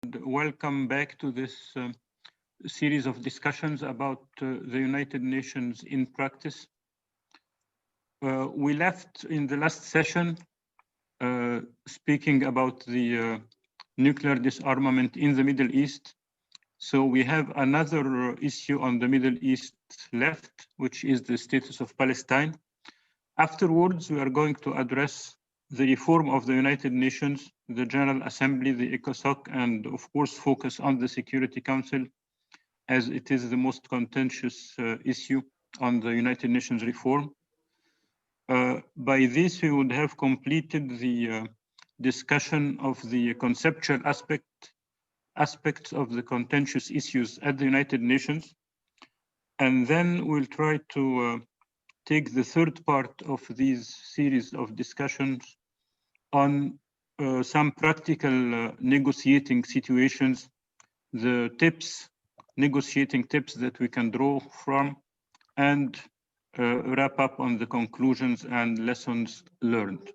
Welcome back to this series of discussions about the United Nations in practice. We left in the last session speaking about the nuclear disarmament in the Middle East. So we have another issue on the Middle East left, which is the status of Palestine. Afterwards, we are going to address the reform of the United Nations, the General Assembly, the ECOSOC, and of course, focus on the Security Council, as it is the most contentious issue on the United Nations reform. By this, we would have completed the discussion of the conceptual aspects of the contentious issues at the United Nations. And then we'll try to take the third part of these series of discussions on some practical negotiating situations, the negotiating tips that we can draw from, and wrap up on the conclusions and lessons learned.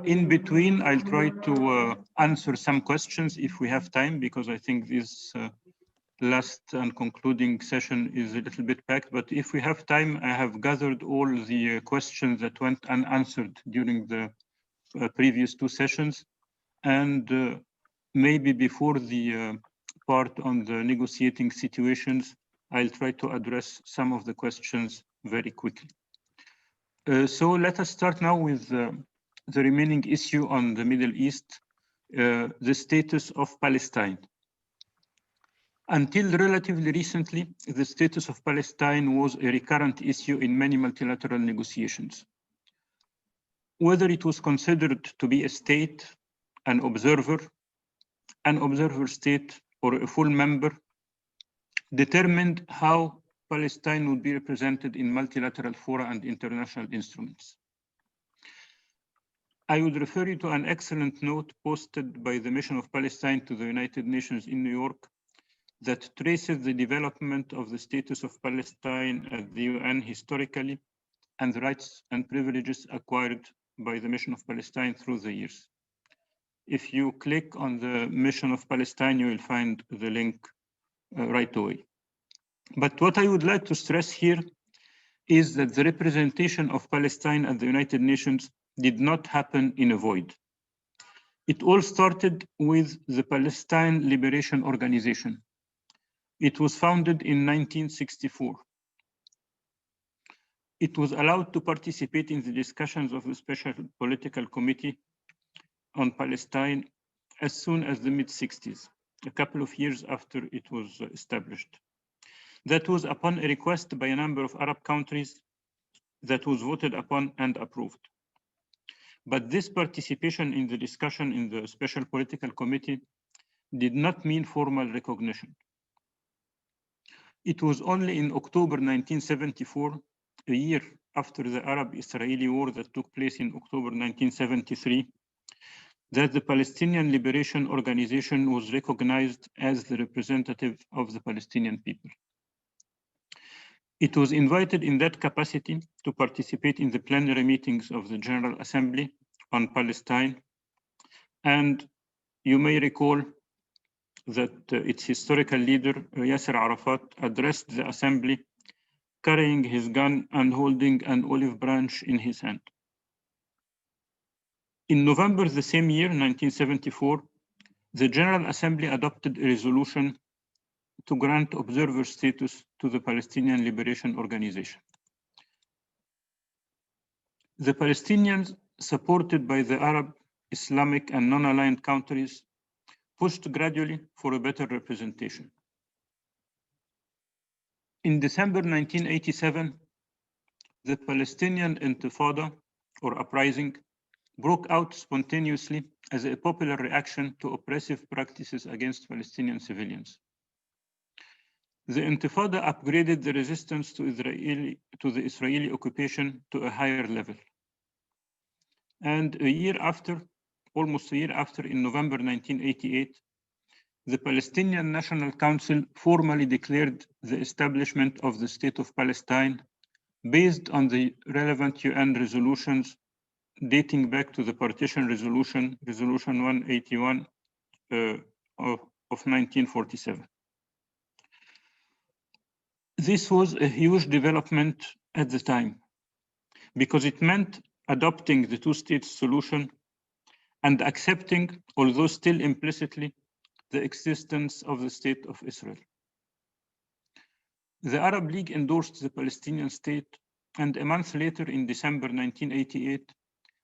In between, I'll try to answer some questions if we have time, because I think this last and concluding session is a little bit packed, but if we have time, I have gathered all the questions that went unanswered during the previous two sessions. And maybe before the part on the negotiating situations, I'll try to address some of the questions very quickly. So let us start now with the remaining issue on the Middle East, the status of Palestine. Until relatively recently, the status of Palestine was a recurrent issue in many multilateral negotiations. Whether it was considered to be a state, an observer state, or a full member, determined how Palestine would be represented in multilateral fora and international instruments. I would refer you to an excellent note posted by the Mission of Palestine to the United Nations in New York that traces the development of the status of Palestine at the UN historically and the rights and privileges acquired by the Mission of Palestine through the years. If you click on the Mission of Palestine, you will find the link right away. But what I would like to stress here is that the representation of Palestine at the United Nations did not happen in a void. It all started with the Palestine Liberation Organization. It was founded in 1964. It was allowed to participate in the discussions of the Special Political Committee on Palestine as soon as the mid-60s, a couple of years after it was established. That was upon a request by a number of Arab countries that was voted upon and approved. But this participation in the discussion in the Special Political Committee did not mean formal recognition. It was only in October 1974, a year after the Arab-Israeli war that took place in October 1973, that the Palestinian Liberation Organization was recognized as the representative of the Palestinian people. It was invited in that capacity to participate in the plenary meetings of the General Assembly on Palestine. And you may recall that its historical leader, Yasser Arafat, addressed the assembly carrying his gun and holding an olive branch in his hand. In November the same year, 1974, the General Assembly adopted a resolution to grant observer status to the Palestinian Liberation Organization. The Palestinians, supported by the Arab, Islamic, and non-aligned countries, pushed gradually for a better representation. In December 1987, the Palestinian Intifada, or uprising, broke out spontaneously as a popular reaction to oppressive practices against Palestinian civilians. The Intifada upgraded the resistance to the Israeli occupation to a higher level. And almost a year after, in November 1988, the Palestinian National Council formally declared the establishment of the State of Palestine based on the relevant UN resolutions dating back to the Partition Resolution, Resolution 181, of 1947. This was a huge development at the time because it meant adopting the two-state solution and accepting, although still implicitly, the existence of the State of Israel. The Arab League endorsed the Palestinian state, and a month later, in December 1988,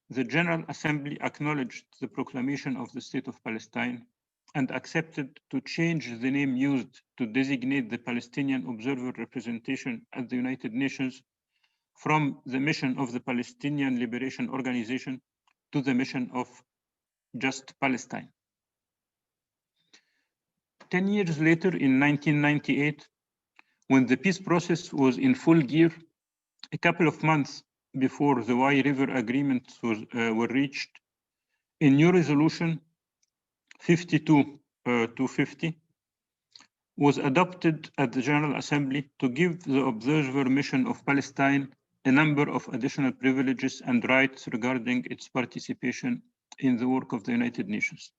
the General Assembly acknowledged the proclamation of the State of Palestine and accepted to change the name used to designate the Palestinian Observer Representation at the United Nations from the mission of the Palestinian Liberation Organization to the mission of Just Palestine. 10 years later, in 1998, when the peace process was in full gear, a couple of months before the Wye River agreements were reached, a new resolution 52-50 was adopted at the General Assembly to give the observer mission of Palestine a number of additional privileges and rights regarding its participation in the work of the United Nations.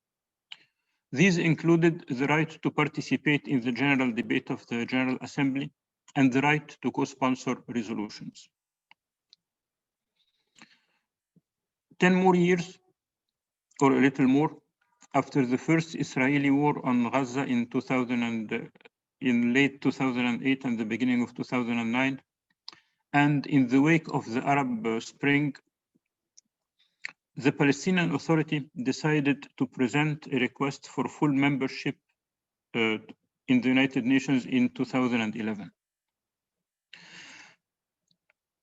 These included the right to participate in the general debate of the General Assembly and the right to co-sponsor resolutions. 10 more years, or a little more, after the first Israeli war on Gaza in late 2008 and the beginning of 2009, and in the wake of the Arab Spring, the Palestinian Authority decided to present a request for full membership in the United Nations in 2011.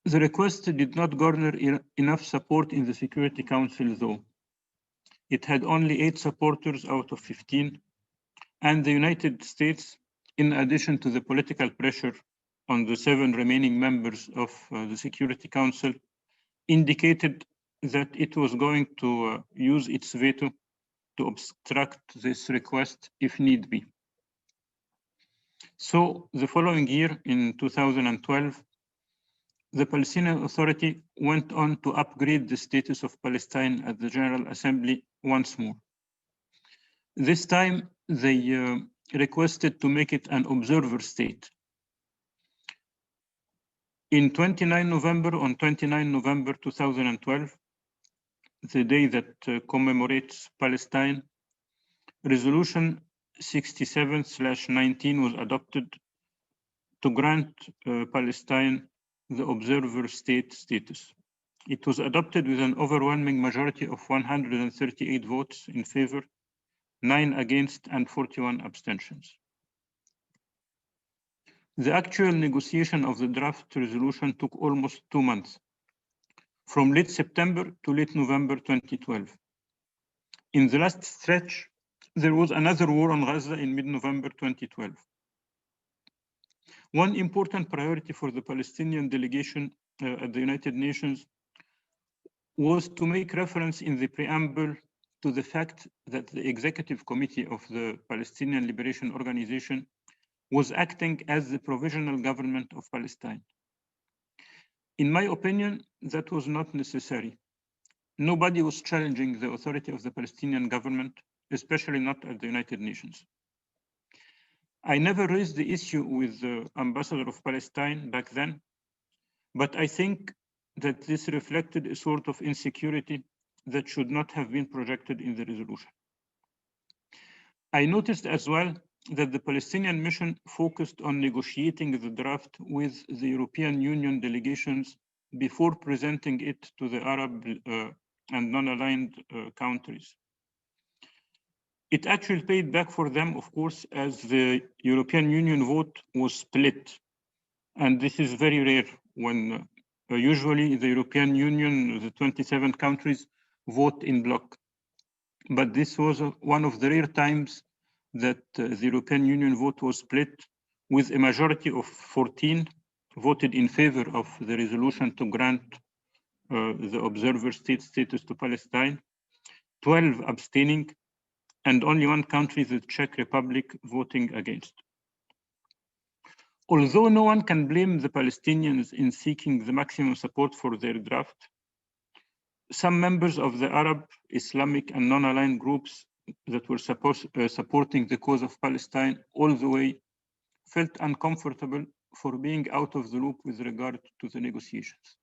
The request did not garner enough support in the Security Council, though. It had only 8 supporters out of 15, and the United States, in addition to the political pressure on the 7 remaining members of the Security Council, indicated that it was going to use its veto to obstruct this request if need be. So the following year, in 2012, the Palestinian Authority went on to upgrade the status of Palestine at the General Assembly once more. This time, they requested to make it an observer state. On 29 November 2012, the day that commemorates Palestine, Resolution 67/19 was adopted to grant Palestine the observer state status. It was adopted with an overwhelming majority of 138 votes in favor, 9 against, and 41 abstentions. The actual negotiation of the draft resolution took almost 2 months, from late September to late November 2012. In the last stretch, there was another war on Gaza in mid-November 2012. One important priority for the Palestinian delegation at the United Nations was to make reference in the preamble to the fact that the Executive Committee of the Palestinian Liberation Organization was acting as the provisional government of Palestine. In my opinion, that was not necessary. Nobody was challenging the authority of the Palestinian government, especially not at the United Nations. I never raised the issue with the ambassador of Palestine back then, but I think that this reflected a sort of insecurity that should not have been projected in the resolution. I noticed as well that the Palestinian mission focused on negotiating the draft with the European Union delegations before presenting it to the Arab and non-aligned countries. It actually paid back for them, of course, as the European Union vote was split. And this is very rare when usually the European Union, the 27 countries, vote in bloc. But this was one of the rare times that the European Union vote was split, with a majority of 14 voted in favor of the resolution to grant the observer state status to Palestine, 12 abstaining, and only 1 country, the Czech Republic, voting against. Although no one can blame the Palestinians in seeking the maximum support for their draft, some members of the Arab, Islamic, and non-aligned groups that were supporting the cause of Palestine all the way felt uncomfortable for being out of the loop with regard to the negotiations.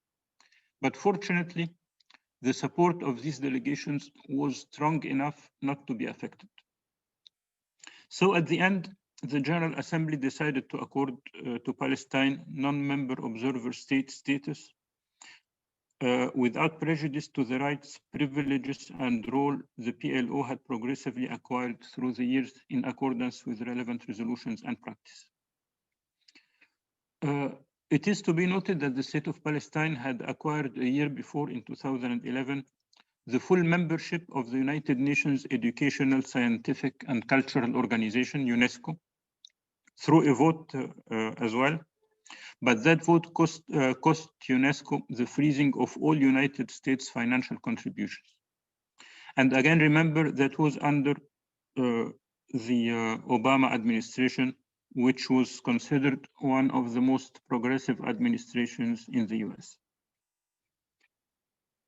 But fortunately, the support of these delegations was strong enough not to be affected. So at the end, the General Assembly decided to accord to Palestine non-member observer state status without prejudice to the rights, privileges, and role the PLO had progressively acquired through the years in accordance with relevant resolutions and practice. It is to be noted that the State of Palestine had acquired a year before, in 2011, the full membership of the United Nations Educational, Scientific, and Cultural Organization, UNESCO, through a vote as well. But that vote cost UNESCO the freezing of all United States financial contributions. And again, remember that was under the Obama administration, which was considered one of the most progressive administrations in the US.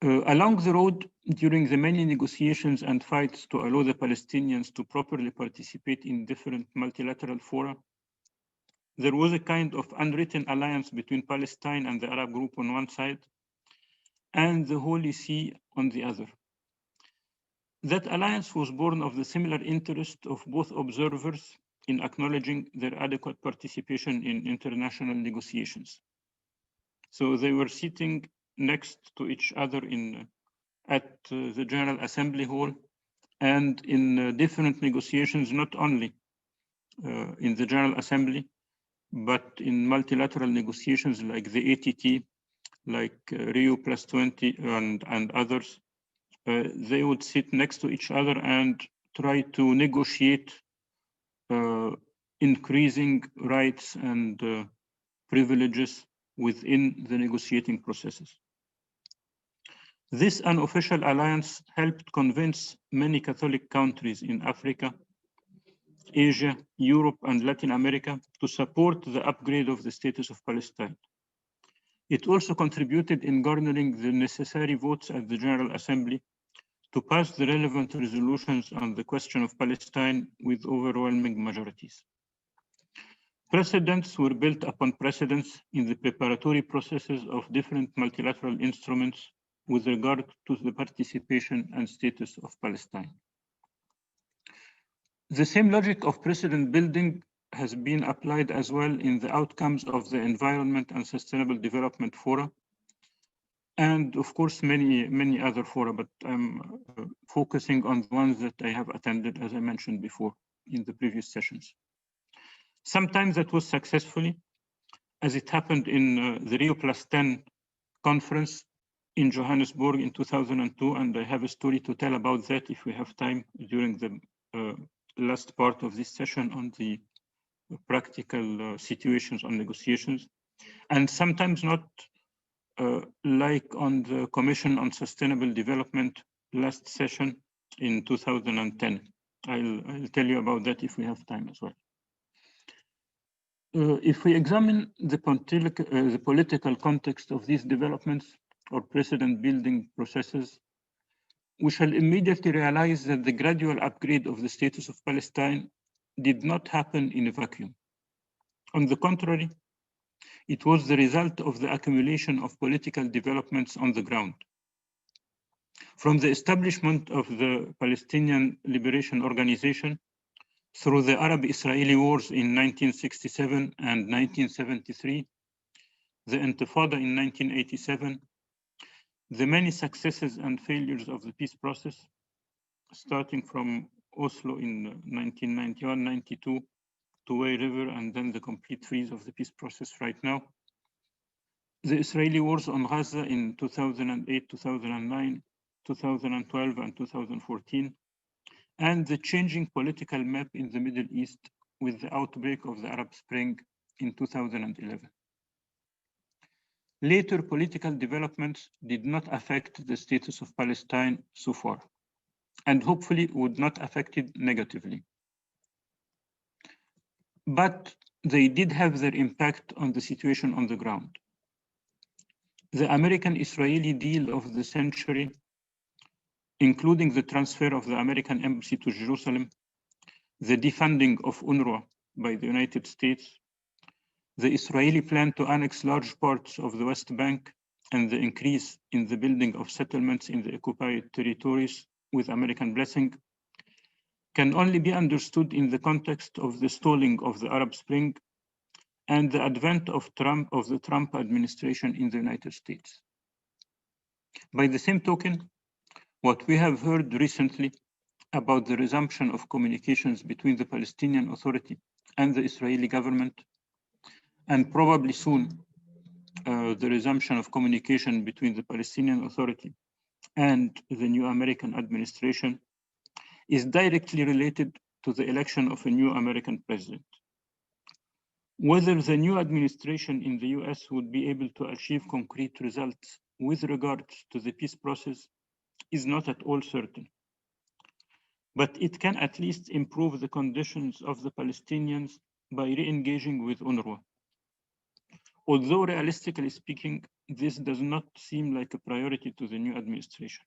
Along the road, during the many negotiations and fights to allow the Palestinians to properly participate in different multilateral fora, there was a kind of unwritten alliance between Palestine and the Arab group on one side and the Holy See on the other. That alliance was born of the similar interest of both observers in acknowledging their adequate participation in international negotiations. So they were sitting next to each other at the General Assembly Hall and in different negotiations, not only in the General Assembly, but in multilateral negotiations like the ATT, like Rio +20 and others. They would sit next to each other and try to negotiate increasing rights and privileges within the negotiating processes. This unofficial alliance helped convince many Catholic countries in Africa, Asia, Europe, and Latin America to support the upgrade of the status of Palestine. It also contributed in garnering the necessary votes at the General Assembly to pass the relevant resolutions on the question of Palestine with overwhelming majorities. Precedents were built upon precedents in the preparatory processes of different multilateral instruments with regard to the participation and status of Palestine. The same logic of precedent building has been applied as well in the outcomes of the Environment and Sustainable Development Fora, and of course many other fora, but I'm focusing on the ones that I have attended, as I mentioned before in the previous sessions. Sometimes that was successfully, as it happened in the Rio +10 conference in Johannesburg in 2002, and I have a story to tell about that if we have time during the last part of this session on the practical situations on negotiations, and sometimes not, like on the Commission on Sustainable Development last session in 2010. I'll tell you about that if we have time as well. If we examine the political context of these developments or precedent building processes, we shall immediately realize that the gradual upgrade of the status of Palestine did not happen in a vacuum. On the contrary, it was the result of the accumulation of political developments on the ground. From the establishment of the Palestinian Liberation Organization through the Arab-Israeli wars in 1967 and 1973, the Intifada in 1987, the many successes and failures of the peace process, starting from Oslo in 1991-92 to Way River, and then the complete freeze of the peace process right now, the Israeli wars on Gaza in 2008, 2009, 2012, and 2014, and the changing political map in the Middle East with the outbreak of the Arab Spring in 2011. Later political developments did not affect the status of Palestine so far, and hopefully would not affect it negatively. But they did have their impact on the situation on the ground. The American-Israeli deal of the century including the transfer of the American embassy to Jerusalem, the defunding of UNRWA by the United States, the Israeli plan to annex large parts of the West Bank, and the increase in the building of settlements in the occupied territories with American blessing, can only be understood in the context of the stalling of the Arab Spring and the advent of the Trump administration in the United States. By the same token, what we have heard recently about the resumption of communications between the Palestinian Authority and the Israeli government, and probably soon the resumption of communication between the Palestinian Authority and the new American administration, is directly related to the election of a new American president. Whether the new administration in the US would be able to achieve concrete results with regard to the peace process is not at all certain. But it can at least improve the conditions of the Palestinians by re-engaging with UNRWA. Although realistically speaking, this does not seem like a priority to the new administration.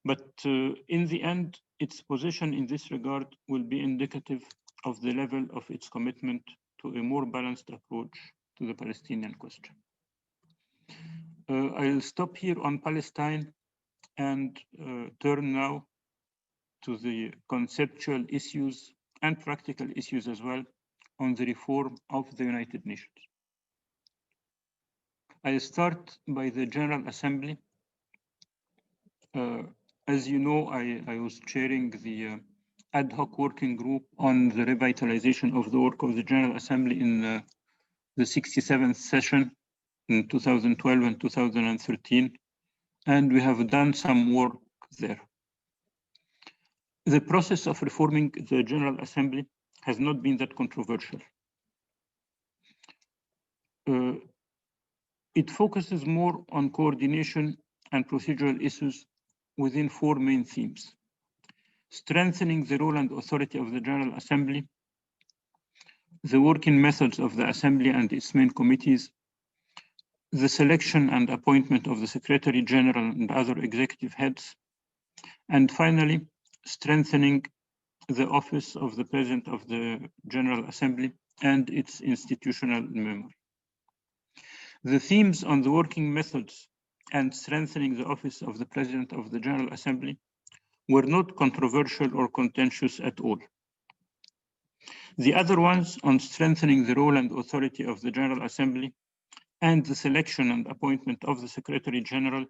But in the end, its position in this regard will be indicative of the level of its commitment to a more balanced approach to the Palestinian question. I'll stop here on Palestine and turn now to the conceptual issues and practical issues as well on the reform of the United Nations. I'll start by the General Assembly. As you know, I was chairing the ad hoc working group on the revitalization of the work of the General Assembly in the 67th session in 2012 and 2013, and we have done some work there. The process of reforming the General Assembly has not been that controversial. It focuses more on coordination and procedural issues within four main themes: strengthening the role and authority of the General Assembly, the working methods of the Assembly and its main committees, the selection and appointment of the Secretary General and other executive heads, and finally, strengthening the office of the President of the General Assembly and its institutional memory. The themes on the working methods and strengthening the office of the President of the General Assembly were not controversial or contentious at all. The other ones on strengthening the role and authority of the General Assembly and the selection and appointment of the Secretary General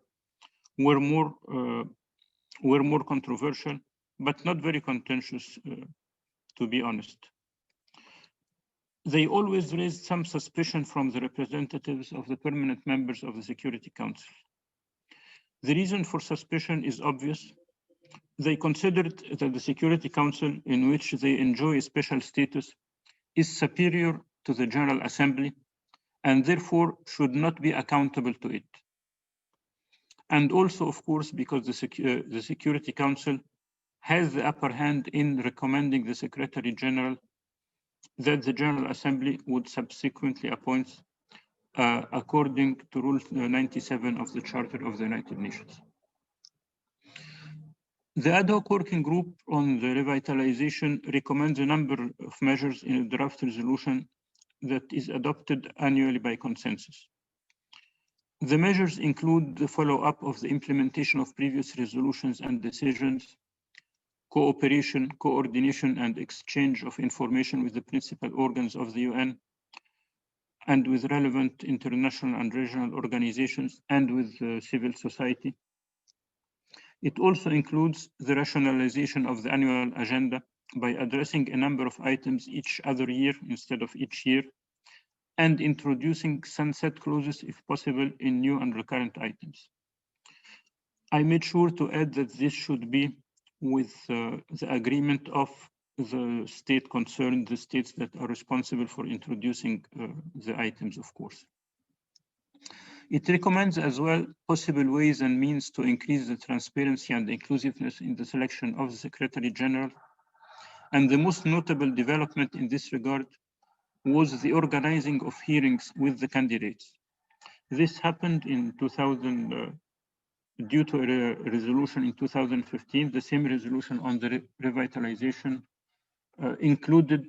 were more controversial, but not very contentious, to be honest. They always raised some suspicion from the representatives of the permanent members of the Security Council. The reason for suspicion is obvious. They considered that the Security Council, in which they enjoy a special status, is superior to the General Assembly and therefore should not be accountable to it. And also, of course, because the Security Council has the upper hand in recommending the Secretary General that the General Assembly would subsequently appoint according to Rule 97 of the Charter of the United Nations. The ad hoc working group on the revitalization recommends a number of measures in a draft resolution that is adopted annually by consensus. The measures include the follow-up of the implementation of previous resolutions and decisions, cooperation, coordination, and exchange of information with the principal organs of the UN and with relevant international and regional organizations and with civil society. It also includes the rationalization of the annual agenda by addressing a number of items each other year instead of each year, and introducing sunset clauses if possible in new and recurrent items. I made sure to add that this should be with the agreement of the state concerned, the states that are responsible for introducing the items, of course. It recommends as well possible ways and means to increase the transparency and inclusiveness in the selection of the Secretary General. And the most notable development in this regard was the organizing of hearings with the candidates. This happened in due to a resolution in 2015, the same resolution on the revitalization included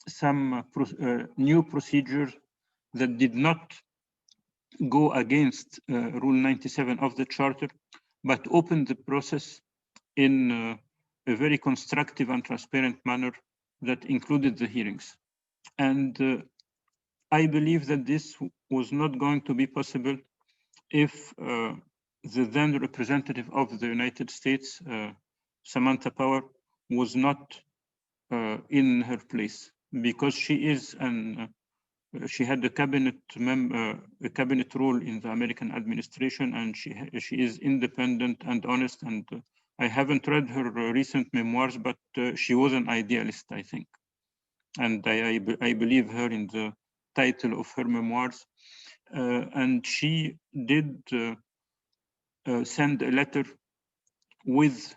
some new procedures that did not go against Rule 97 of the Charter, but opened the process in a very constructive and transparent manner that included the hearings. And I believe that this was not going to be possible if the then representative of the United States, Samantha Power, was not in her place, because she is she had a cabinet role in the American administration, and she is independent and honest. And I haven't read her recent memoirs, but she was an idealist, I think, and I believe her in the title of her memoirs. And she did send a letter with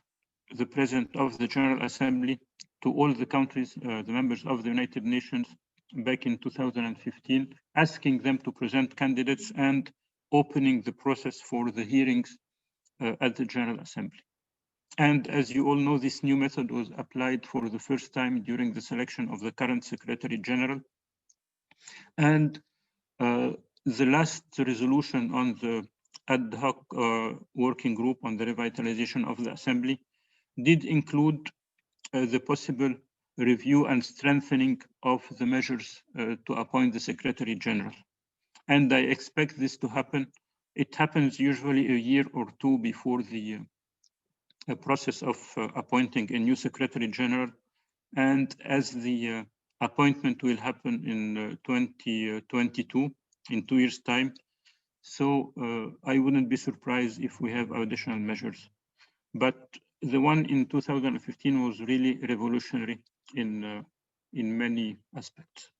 the President of the General Assembly to all the countries, the members of the United Nations, back in 2015, asking them to present candidates and opening the process for the hearings at the General Assembly. And as you all know, this new method was applied for the first time during the selection of the current Secretary General. And the last resolution on the ad hoc working group on the revitalization of the Assembly did include the possible review and strengthening of the measures to appoint the Secretary General. And I expect this to happen. It happens usually a year or two before the process of appointing a new Secretary General. And as the appointment will happen in 2022, in 2 years' time, so I wouldn't be surprised if we have additional measures. But the one in 2015 was really revolutionary in many aspects.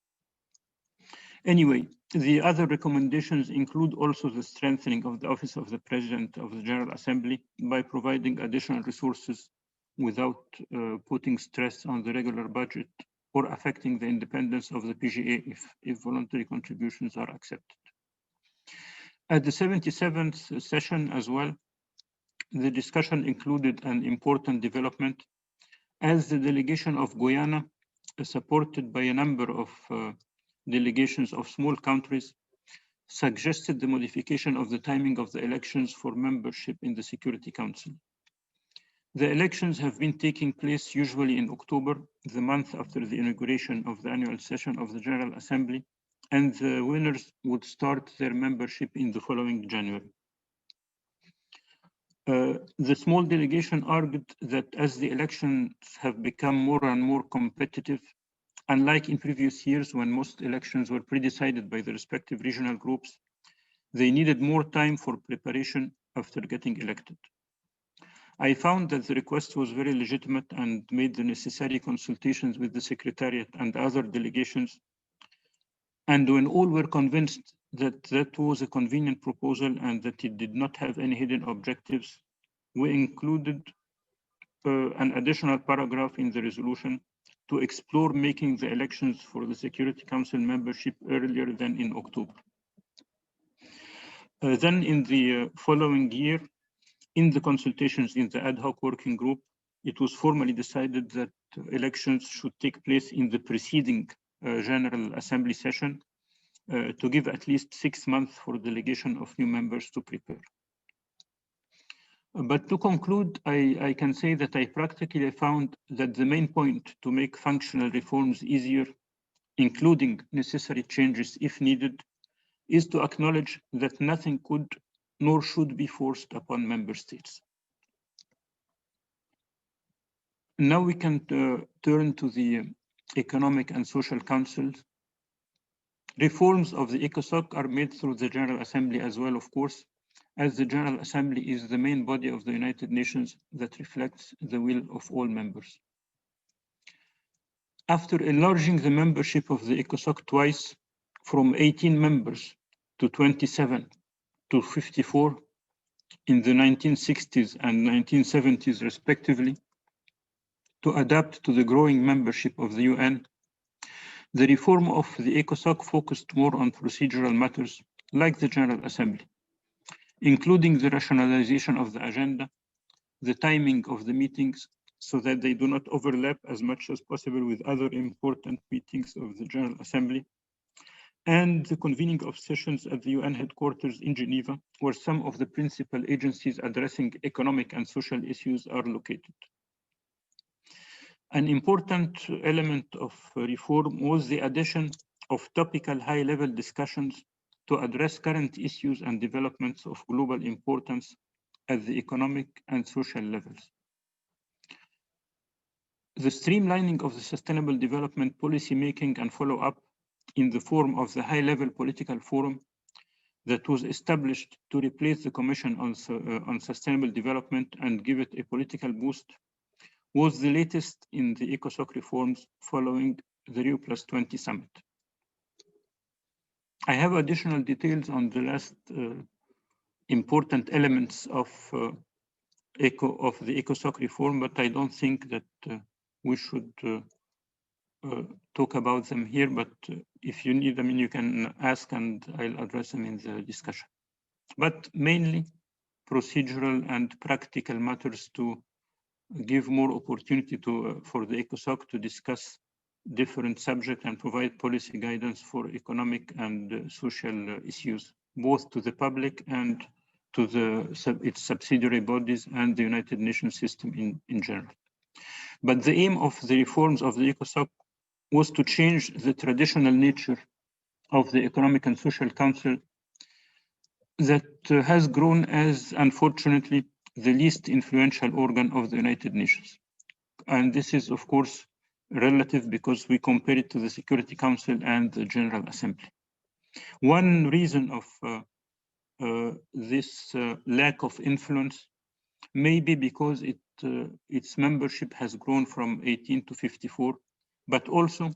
Anyway, the other recommendations include also the strengthening of the office of the President of the General Assembly by providing additional resources without putting stress on the regular budget or affecting the independence of the PGA if voluntary contributions are accepted. At the 77th session as well, the discussion included an important development as the delegation of Guyana, supported by a number of delegations of small countries, suggested the modification of the timing of the elections for membership in the Security Council. The elections have been taking place usually in October, the month after the inauguration of the annual session of the General Assembly, and the winners would start their membership in the following January. The small delegation argued that as the elections have become more and more competitive, unlike in previous years when most elections were pre-decided by the respective regional groups, they needed more time for preparation after getting elected. I found that the request was very legitimate and made the necessary consultations with the Secretariat and other delegations. And when all were convinced that that was a convenient proposal and that it did not have any hidden objectives, we included an additional paragraph in the resolution to explore making the elections for the Security Council membership earlier than in October. Then in the following year, in the consultations in the ad hoc working group, it was formally decided that elections should take place in the preceding General Assembly session to give at least 6 months for delegation of new members to prepare. But to conclude, I can say that I practically found that the main point to make functional reforms easier, including necessary changes if needed, is to acknowledge that nothing could nor should be forced upon member states. Now we can turn to the Economic and Social Councils. Reforms of the ECOSOC are made through the General Assembly as well, of course, as the General Assembly is the main body of the United Nations that reflects the will of all members. After enlarging the membership of the ECOSOC twice, from 18 members to 27 to 54 in the 1960s and 1970s respectively, to adapt to the growing membership of the UN, the reform of the ECOSOC focused more on procedural matters like the General Assembly. including the rationalization of the agenda, the timing of the meetings, so that they do not overlap as much as possible with other important meetings of the General Assembly, and the convening of sessions at the UN headquarters in Geneva, where some of the principal agencies addressing economic and social issues are located. An important element of reform was the addition of topical high-level discussions to address current issues and developments of global importance at the economic and social levels. The streamlining of the sustainable development policy making and follow-up in the form of the high-level political forum that was established to replace the Commission on Sustainable Development and give it a political boost was the latest in the ECOSOC reforms following the Rio+20 summit. I have additional details on the last important elements of the ECOSOC reform, but I don't think that we should talk about them here, but if you need them, you can ask and I'll address them in the discussion. But mainly procedural and practical matters to give more opportunity for the ECOSOC to discuss different subjects and provide policy guidance for economic and social issues, both to the public and to its subsidiary bodies and the United Nations system in general. But the aim of the reforms of the ECOSOC was to change the traditional nature of the Economic and Social Council that has grown as, unfortunately, the least influential organ of the United Nations. And this is, of course, relative because we compare it to the Security Council and the General Assembly. One reason of this lack of influence may be because its membership has grown from 18 to 54, but also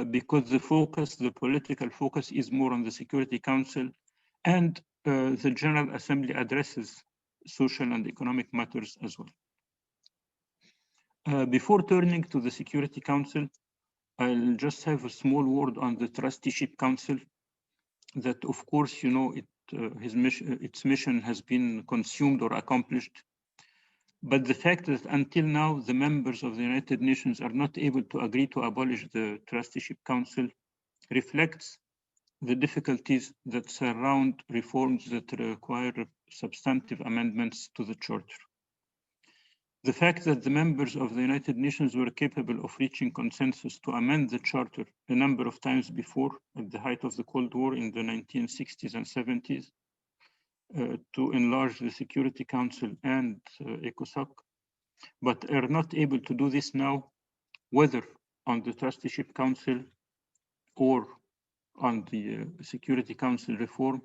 because the political focus is more on the Security Council, and the General Assembly addresses social and economic matters as well. Before turning to the Security Council, I'll just have a small word on the Trusteeship Council that, of course, you know, its mission has been consumed or accomplished. But the fact that until now, the members of the United Nations are not able to agree to abolish the Trusteeship Council reflects the difficulties that surround reforms that require substantive amendments to the Charter. The fact that the members of the United Nations were capable of reaching consensus to amend the Charter a number of times before, at the height of the Cold War in the 1960s and 70s, to enlarge the Security Council and ECOSOC, but are not able to do this now, whether on the Trusteeship Council or on the Security Council reform,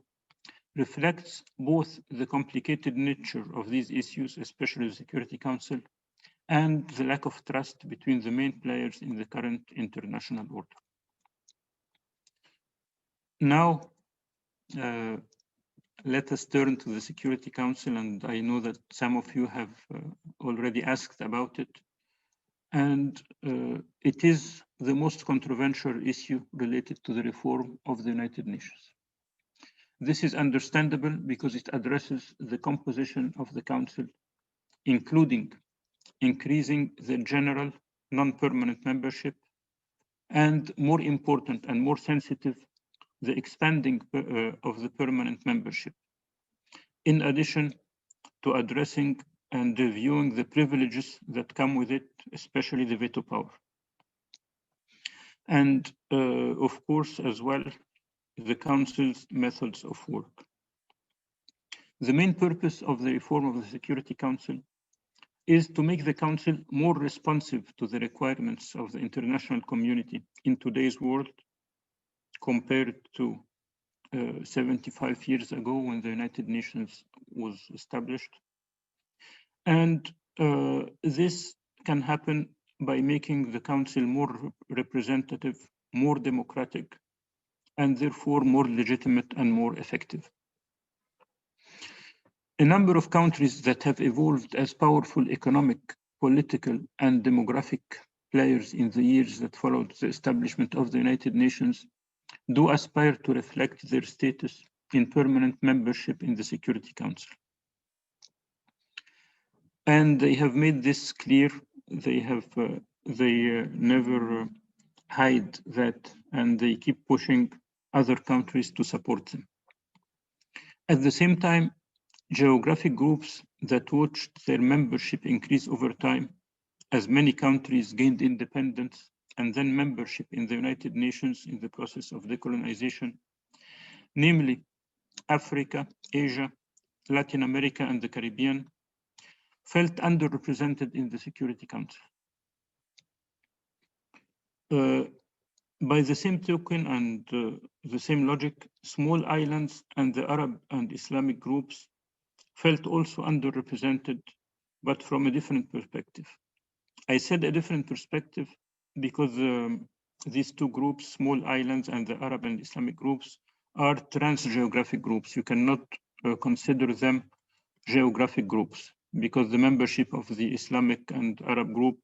reflects both the complicated nature of these issues, especially the Security Council, and the lack of trust between the main players in the current international order. Now, let us turn to the Security Council, and I know that some of you have already asked about it. And it is the most controversial issue related to the reform of the United Nations. This is understandable because it addresses the composition of the Council, including increasing the general non-permanent membership, and more important and more sensitive, the expanding of the permanent membership. In addition to addressing and reviewing the privileges that come with it, especially the veto power. And of course, as well, the Council's methods of work. The main purpose of the reform of the Security Council is to make the Council more responsive to the requirements of the international community in today's world compared to 75 years ago when the United Nations was established. And this can happen by making the Council more representative, more democratic, and therefore more legitimate and more effective. A number of countries that have evolved as powerful economic, political, and demographic players in the years that followed the establishment of the United Nations do aspire to reflect their status in permanent membership in the Security Council. And they have made this clear. They never hide that, and they keep pushing other countries to support them. At the same time, geographic groups that watched their membership increase over time as many countries gained independence and then membership in the United Nations in the process of decolonization, namely Africa, Asia, Latin America, and the Caribbean, felt underrepresented in the Security Council. By the same token and the same logic, small islands and the Arab and Islamic groups felt also underrepresented, but from a different perspective. I said a different perspective because these two groups, small islands and the Arab and Islamic groups, are trans-geographic groups. You cannot consider them geographic groups because the membership of the Islamic and Arab group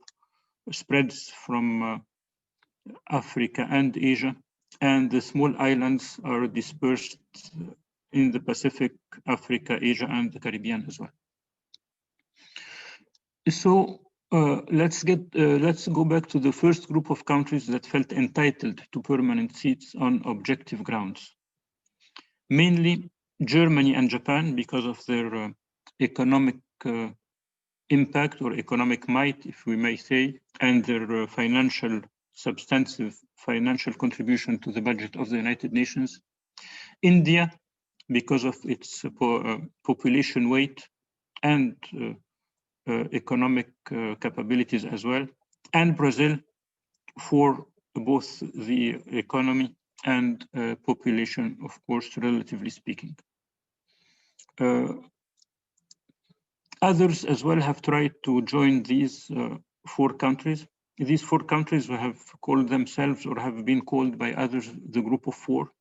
spreads from Africa and Asia, and the small islands are dispersed in the Pacific, Africa, Asia, and the Caribbean as well. So let's go back to the first group of countries that felt entitled to permanent seats on objective grounds. Mainly Germany and Japan because of their economic impact or economic might, if we may say, and their substantive financial contribution to the budget of the United Nations. India because of its population weight and economic capabilities as well, and Brazil for both the economy and population, of course, relatively speaking. Others as well have tried to join these four countries. These four countries have called themselves or have been called by others the Group of Four,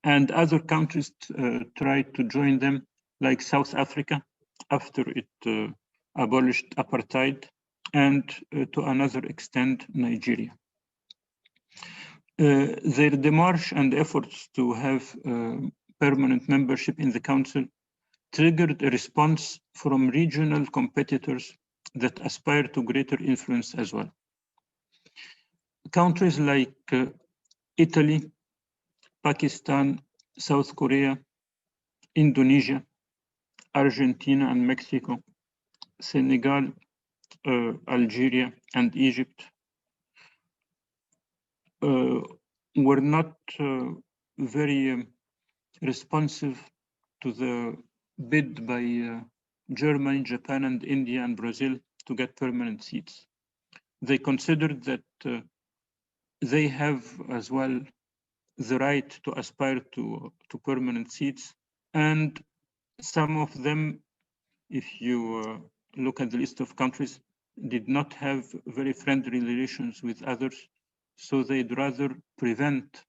and other countries tried to join them, like South Africa after it abolished apartheid, and to another extent Nigeria. Their démarche and efforts to have permanent membership in the Council triggered a response from regional competitors that aspire to greater influence as well. Countries like Italy, Pakistan, South Korea, Indonesia, Argentina and Mexico, Senegal, Algeria and Egypt were not very responsive to the bid by Germany, Japan and India and Brazil to get permanent seats. They considered that they have as well the right to aspire to permanent seats, and some of them, if you look at the list of countries, did not have very friendly relations with others, so they'd rather prevent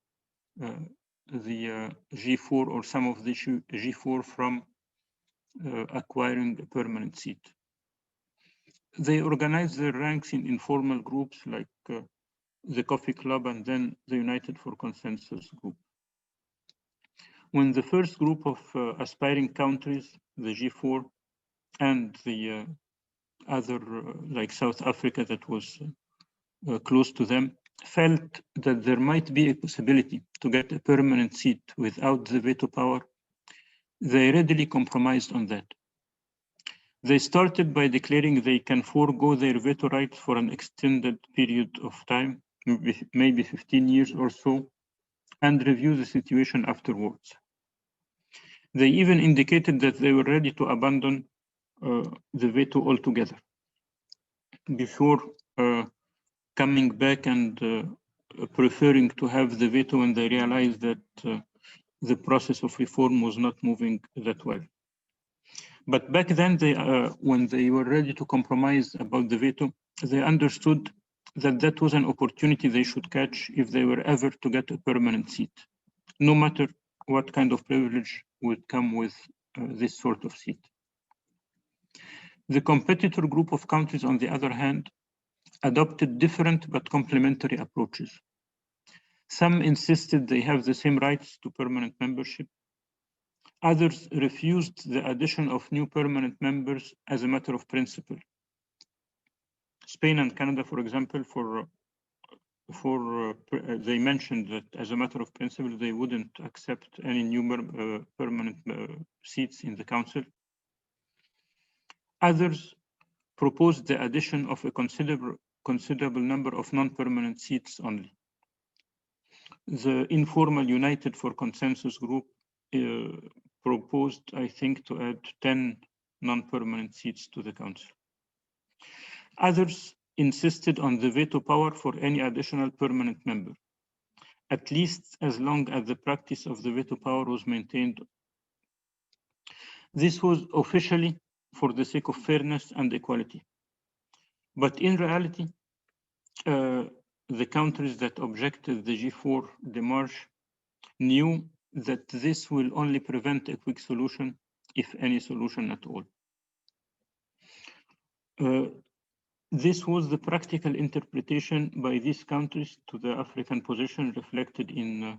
the G4 or some of the G4 from acquiring a permanent seat. They organized their ranks in informal groups like the Coffee Club and then the United for Consensus group. When the first group of aspiring countries, the G4 and the other like South Africa that was close to them, felt that there might be a possibility to get a permanent seat without the veto power, they readily compromised on that. They started by declaring they can forego their veto rights for an extended period of time, maybe 15 years or so, and review the situation afterwards. They even indicated that they were ready to abandon the veto altogether before coming back and preferring to have the veto when they realized that the process of reform was not moving that well. But back then, when they were ready to compromise about the veto, they understood that that was an opportunity they should catch if they were ever to get a permanent seat, no matter what kind of privilege would come with this sort of seat. The competitor group of countries, on the other hand, adopted different but complementary approaches. Some insisted they have the same rights to permanent membership, Others refused the addition of new permanent members as a matter of principle. Spain and Canada, for example, they mentioned that as a matter of principle, they wouldn't accept any new permanent seats in the council. Others proposed the addition of a considerable number of non-permanent seats only. The informal United for Consensus group proposed, I think, to add 10 non-permanent seats to the council. Others insisted on the veto power for any additional permanent member, at least as long as the practice of the veto power was maintained. This was officially for the sake of fairness and equality. But in reality, the countries that objected the G4 démarche knew that this will only prevent a quick solution, if any solution at all. This was the practical interpretation by these countries to the African position reflected in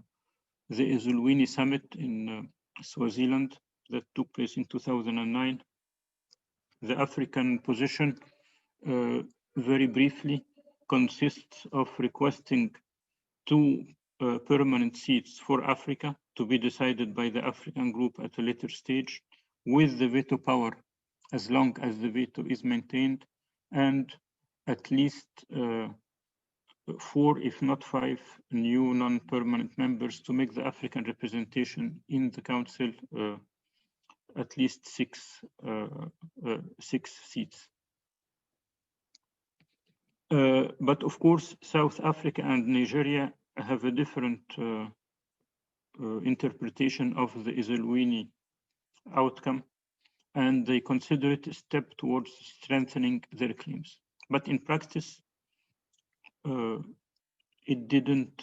the Ezulwini summit in Swaziland that took place in 2009. The African position, very briefly, consists of requesting 2 permanent seats for Africa to be decided by the African group at a later stage, with the veto power as long as the veto is maintained, and at least 4, if not 5, new non-permanent members to make the African representation in the council at least 6 seats. But of course, South Africa and Nigeria have a different interpretation of the Ezulwini outcome, and they consider it a step towards strengthening their claims. But in practice, it didn't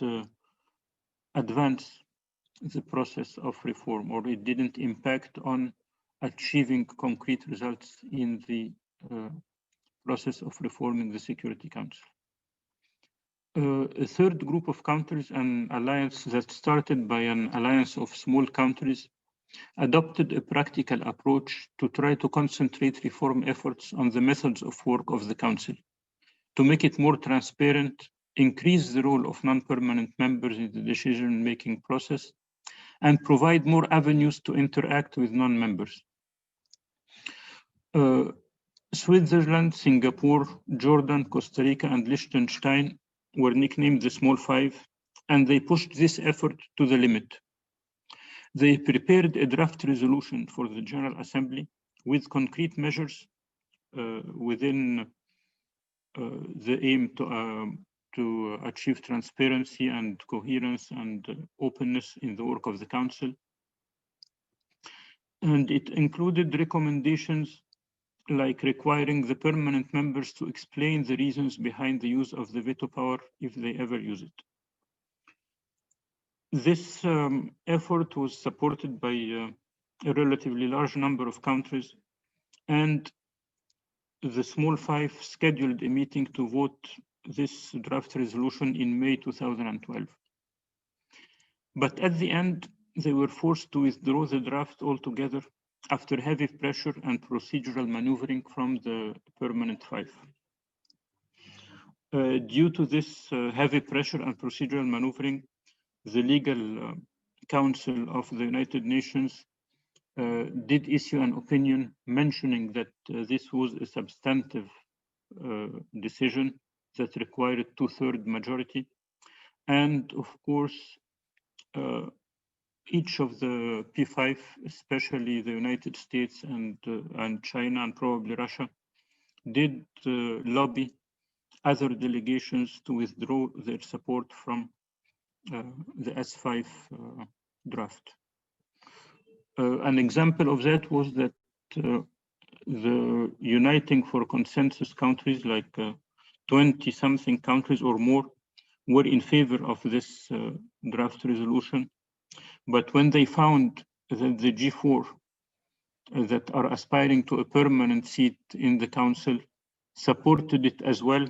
advance the process of reform, or it didn't impact on achieving concrete results in the process of reforming the Security Council. A third group of countries, an alliance that started by an alliance of small countries, adopted a practical approach to try to concentrate reform efforts on the methods of work of the Council, to make it more transparent, increase the role of non-permanent members in the decision-making process, and provide more avenues to interact with non-members. Switzerland, Singapore, Jordan, Costa Rica, and Liechtenstein were nicknamed the Small Five, and they pushed this effort to the limit. They prepared a draft resolution for the General Assembly with concrete measures within the aim to achieve transparency and coherence and openness in the work of the Council. And it included recommendations like requiring the permanent members to explain the reasons behind the use of the veto power if they ever use it. This effort was supported by a relatively large number of countries, and the Small Five scheduled a meeting to vote this draft resolution in May 2012. But at the end, they were forced to withdraw the draft altogether after heavy pressure and procedural maneuvering from the permanent five. Due to this heavy pressure and procedural maneuvering, the legal council of the United Nations did issue an opinion mentioning that this was a substantive decision that required 2/3 majority. And of course, each of the P5, especially the United States and China and probably Russia, did lobby other delegations to withdraw their support from the S5 draft. An example of that was that the Uniting for Consensus countries, like 20-something countries or more, were in favor of this draft resolution. But when they found that the G4 that are aspiring to a permanent seat in the Council supported it as well,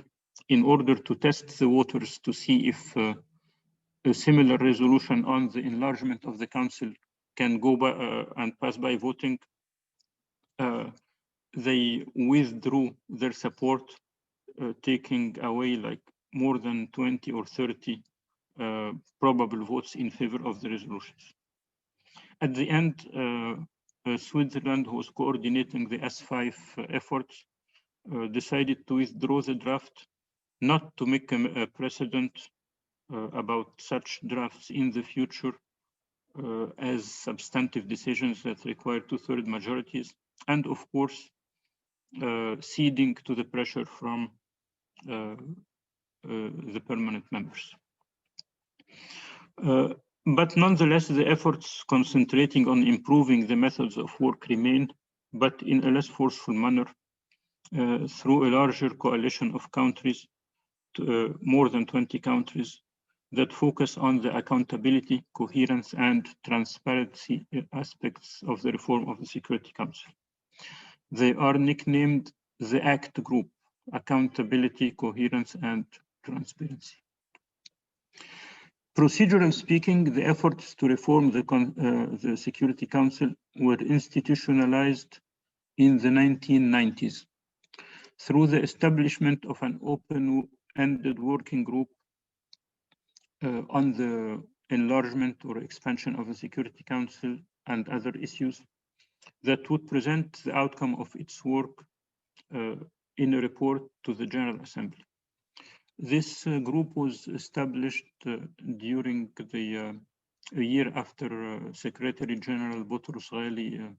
in order to test the waters to see if a similar resolution on the enlargement of the Council can go by and pass by voting, they withdrew their support, taking away like more than 20 or 30 probable votes in favor of the resolutions. At the end, Switzerland, who was coordinating the S5 efforts, decided to withdraw the draft, not to make a precedent about such drafts in the future as substantive decisions that require 2/3 majorities, and of course, ceding to the pressure from the permanent members. But nonetheless, the efforts concentrating on improving the methods of work remain, but in a less forceful manner through a larger coalition of countries, more than 20 countries, that focus on the accountability, coherence, and transparency aspects of the reform of the Security Council. They are nicknamed the ACT Group: Accountability, Coherence, and Transparency. Procedurally speaking, the efforts to reform the Security Council were institutionalized in the 1990s through the establishment of an open-ended working group on the enlargement or expansion of the Security Council and other issues that would present the outcome of its work in a report to the General Assembly. This group was established during the a year after Secretary General Boutros Ghali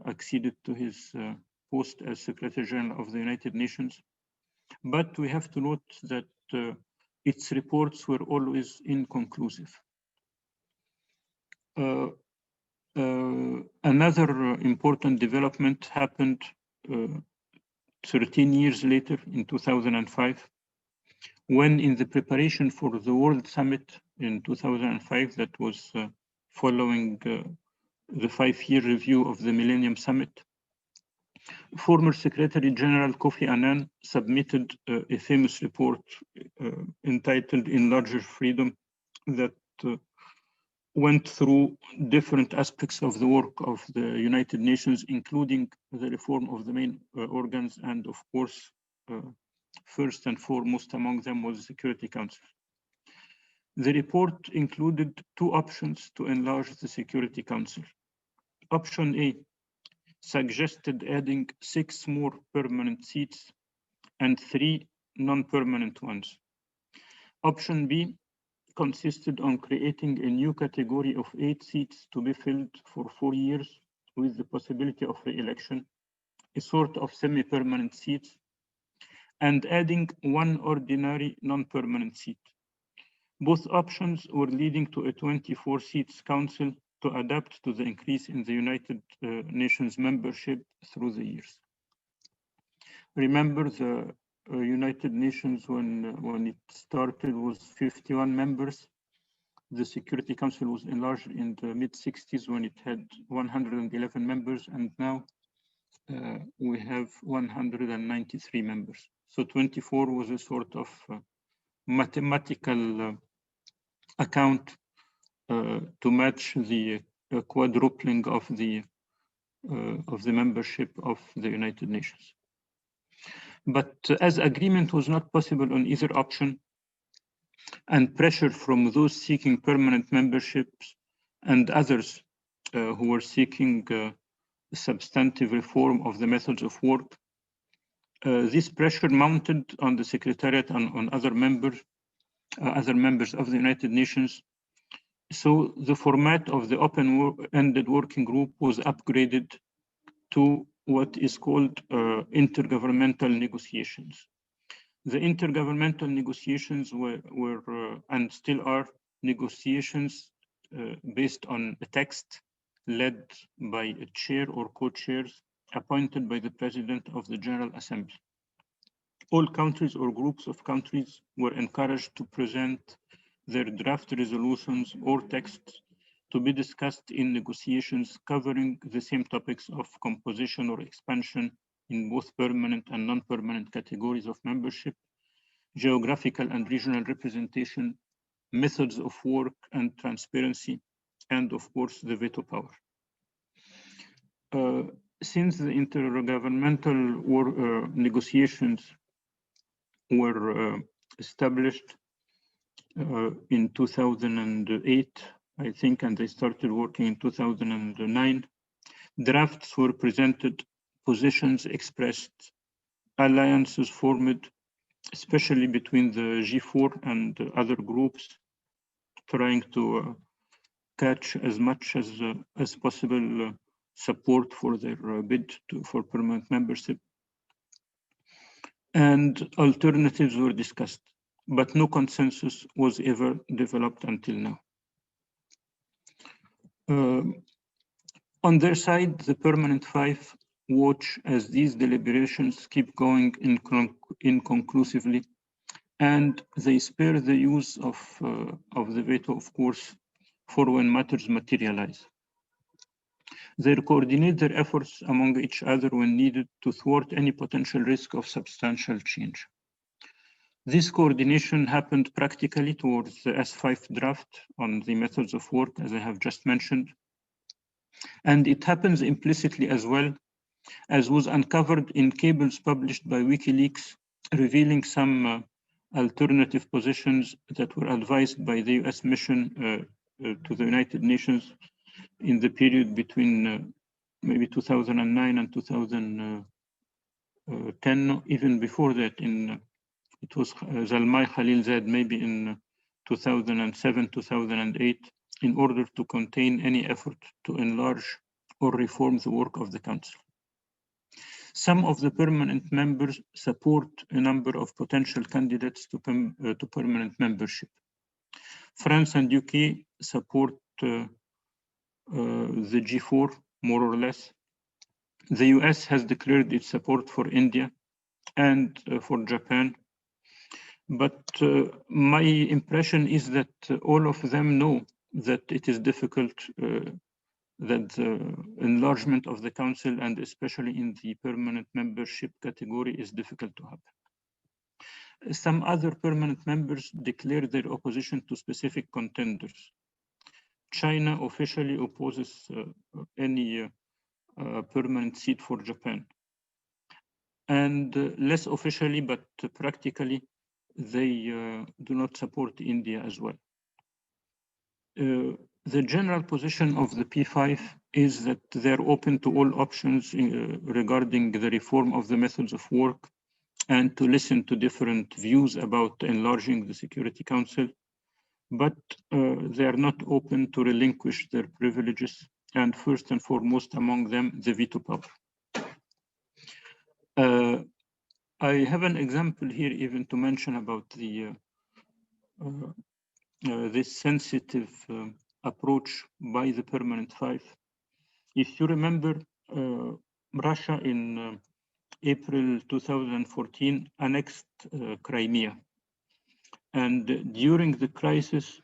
acceded to his post as Secretary General of the United Nations. But we have to note that its reports were always inconclusive. Another important development happened 13 years later in 2005, when in the preparation for the World Summit in 2005 that was following the 5-year review of the Millennium Summit, former Secretary General Kofi Annan submitted a famous report entitled "In Larger Freedom" that went through different aspects of the work of the United Nations, including the reform of the main organs, and of course, first and foremost among them was the Security Council. The report included 2 options to enlarge the Security Council. Option A suggested adding 6 more permanent seats and 3 non-permanent ones. Option B consisted on creating a new category of 8 seats to be filled for 4 years with the possibility of re-election, a sort of semi-permanent seats, and adding 1 ordinary non-permanent seat. Both options were leading to a 24 seats council to adapt to the increase in the United Nations membership through the years. Remember, the United Nations, when it started, was 51 members. The Security Council was enlarged in the mid-60s when it had 111 members, and now we have 193 members. So 24 was a sort of mathematical account to match the quadrupling of the membership of the United Nations. But as agreement was not possible on either option, and pressure from those seeking permanent memberships and others who were seeking substantive reform of the methods of work, this pressure mounted on the Secretariat and on other members of the United Nations. So the format of the open-ended working group was upgraded to what is called intergovernmental negotiations. The intergovernmental negotiations were and still are negotiations based on a text led by a chair or co-chairs appointed by the President of the General Assembly. All countries or groups of countries were encouraged to present their draft resolutions or texts to be discussed in negotiations covering the same topics of composition or expansion in both permanent and non-permanent categories of membership, geographical and regional representation, methods of work and transparency, and of course the veto power. Since the intergovernmental negotiations were established in 2008, I think, and they started working in 2009, drafts were presented, positions expressed, alliances formed, especially between the G4 and other groups, trying to catch as much as possible support for their bid for permanent membership. And alternatives were discussed, but no consensus was ever developed until now. On their side, the Permanent Five watch as these deliberations keep going inconclusively, and they spare the use of the veto, of course, for when matters materialize. They coordinate their efforts among each other when needed to thwart any potential risk of substantial change. This coordination happened practically towards the S5 draft on the methods of work, as I have just mentioned. And it happens implicitly as well, as was uncovered in cables published by WikiLeaks, revealing some alternative positions that were advised by the US mission to the United Nations in the period between maybe 2009 and 2010, even before that, it was Zalmay Khalilzad, maybe in 2007, 2008, in order to contain any effort to enlarge or reform the work of the Council. Some of the permanent members support a number of potential candidates to permanent membership. France and UK support the G4, more or less. The US has declared its support for India and for Japan. But my impression is that all of them know that it is difficult, that the enlargement of the Council, and especially in the permanent membership category, is difficult to happen. Some other permanent members declare their opposition to specific contenders. China officially opposes any permanent seat for Japan. And less officially, but practically, they do not support India as well. The general position of the P5 is that they're open to all options regarding the reform of the methods of work and to listen to different views about enlarging the Security Council, but they are not open to relinquish their privileges, and first and foremost among them, the veto power. I have an example here even to mention about the this sensitive approach by the Permanent Five. If you remember, Russia in April 2014 annexed Crimea. And during the crisis,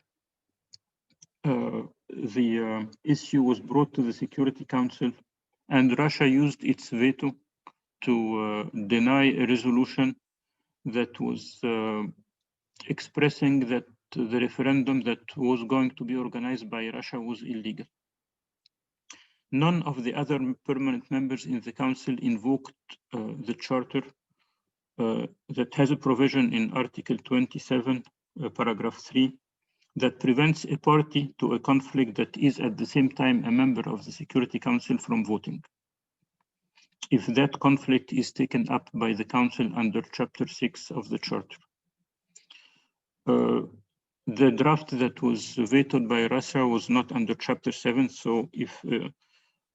the issue was brought to the Security Council, and Russia used its veto to deny a resolution that was expressing that the referendum that was going to be organized by Russia was illegal. None of the other permanent members in the Council invoked the Charter that has a provision in Article 27, paragraph 3, that prevents a party to a conflict that is at the same time a member of the Security Council from voting, if that conflict is taken up by the Council under Chapter 6 of the Charter. The draft that was vetoed by Russia was not under Chapter 7, so if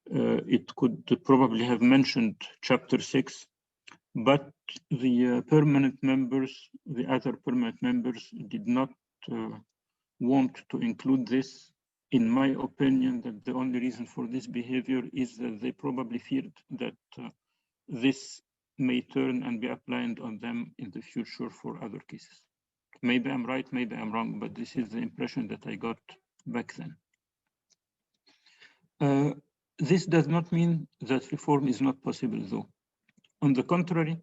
it could probably have mentioned Chapter 6, but the permanent members, the other permanent members, did not want to include this. In my opinion, that the only reason for this behavior is that they probably feared that this may turn and be applied on them in the future for other cases. Maybe I'm right, maybe I'm wrong, but this is the impression that I got back then. This does not mean that reform is not possible, though. On the contrary,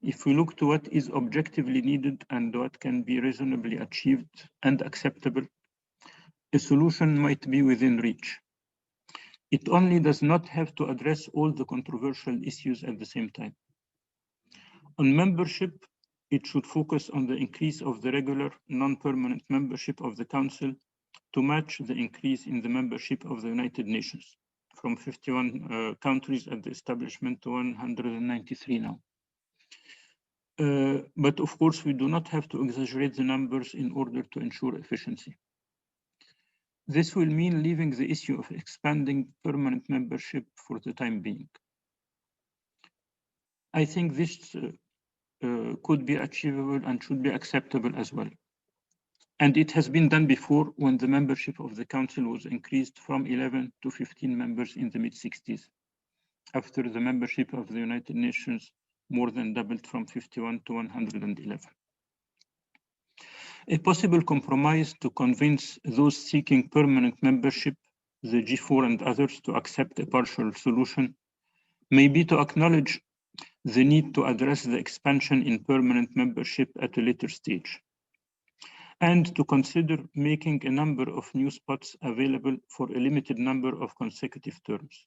if we look to what is objectively needed and what can be reasonably achieved and acceptable, a solution might be within reach. It only does not have to address all the controversial issues at the same time. On membership, it should focus on the increase of the regular, non-permanent membership of the Council to match the increase in the membership of the United Nations, from 51 countries at the establishment to 193 now. But of course, we do not have to exaggerate the numbers in order to ensure efficiency. This will mean leaving the issue of expanding permanent membership for the time being. I think this could be achievable and should be acceptable as well. And it has been done before when the membership of the Council was increased from 11 to 15 members in the mid-60s, after the membership of the United Nations more than doubled from 51 to 111. A possible compromise to convince those seeking permanent membership, the G4 and others, to accept a partial solution may be to acknowledge the need to address the expansion in permanent membership at a later stage, and to consider making a number of new spots available for a limited number of consecutive terms.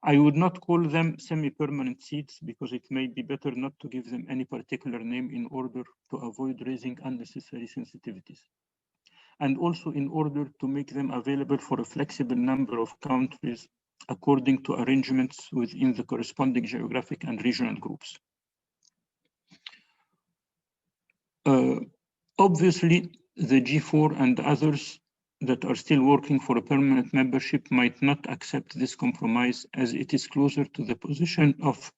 I would not call them semi-permanent seats because it may be better not to give them any particular name in order to avoid raising unnecessary sensitivities, and also in order to make them available for a flexible number of countries according to arrangements within the corresponding geographic and regional groups. Obviously, the G4 and others that are still working for a permanent membership might not accept this compromise, as it is closer to the position of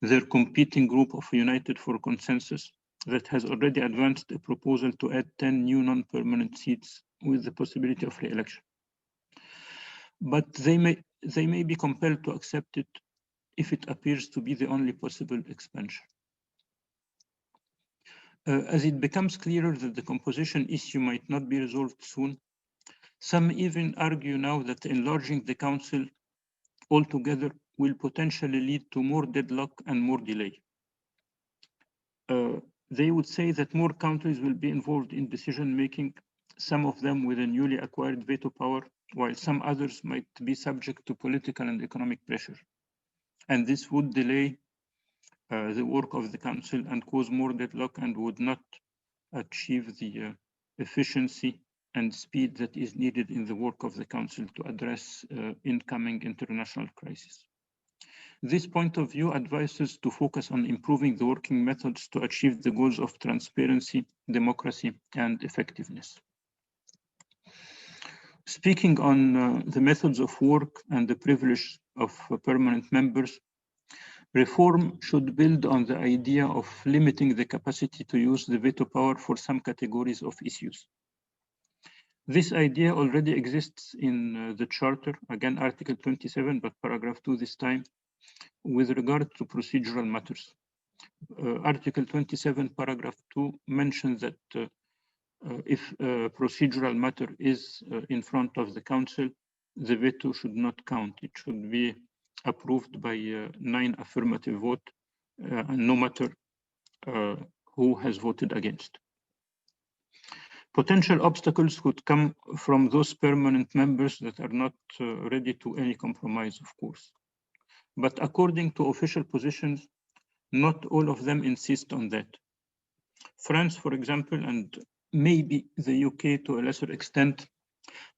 their competing group of United for Consensus that has already advanced a proposal to add 10 new non-permanent seats with the possibility of re-election. But they may be compelled to accept it if it appears to be the only possible expansion. As it becomes clearer that the composition issue might not be resolved soon, some even argue now that enlarging the Council altogether will potentially lead to more deadlock and more delay. They would say that more countries will be involved in decision-making, some of them with a newly acquired veto power, while some others might be subject to political and economic pressure. And this would delay the work of the Council and cause more deadlock and would not achieve the efficiency and speed that is needed in the work of the Council to address incoming international crises. This point of view advises to focus on improving the working methods to achieve the goals of transparency, democracy, and effectiveness. Speaking on the methods of work and the privilege of permanent members, reform should build on the idea of limiting the capacity to use the veto power for some categories of issues. This idea already exists in the Charter, again, Article 27, but paragraph 2 this time, with regard to procedural matters. Article 27, paragraph 2 mentions that if a procedural matter is in front of the Council, the veto should not count. It should be approved by 9 affirmative vote, no matter who has voted against. Potential obstacles could come from those permanent members that are not ready to any compromise, of course. But according to official positions, not all of them insist on that. France, for example, and maybe the UK to a lesser extent,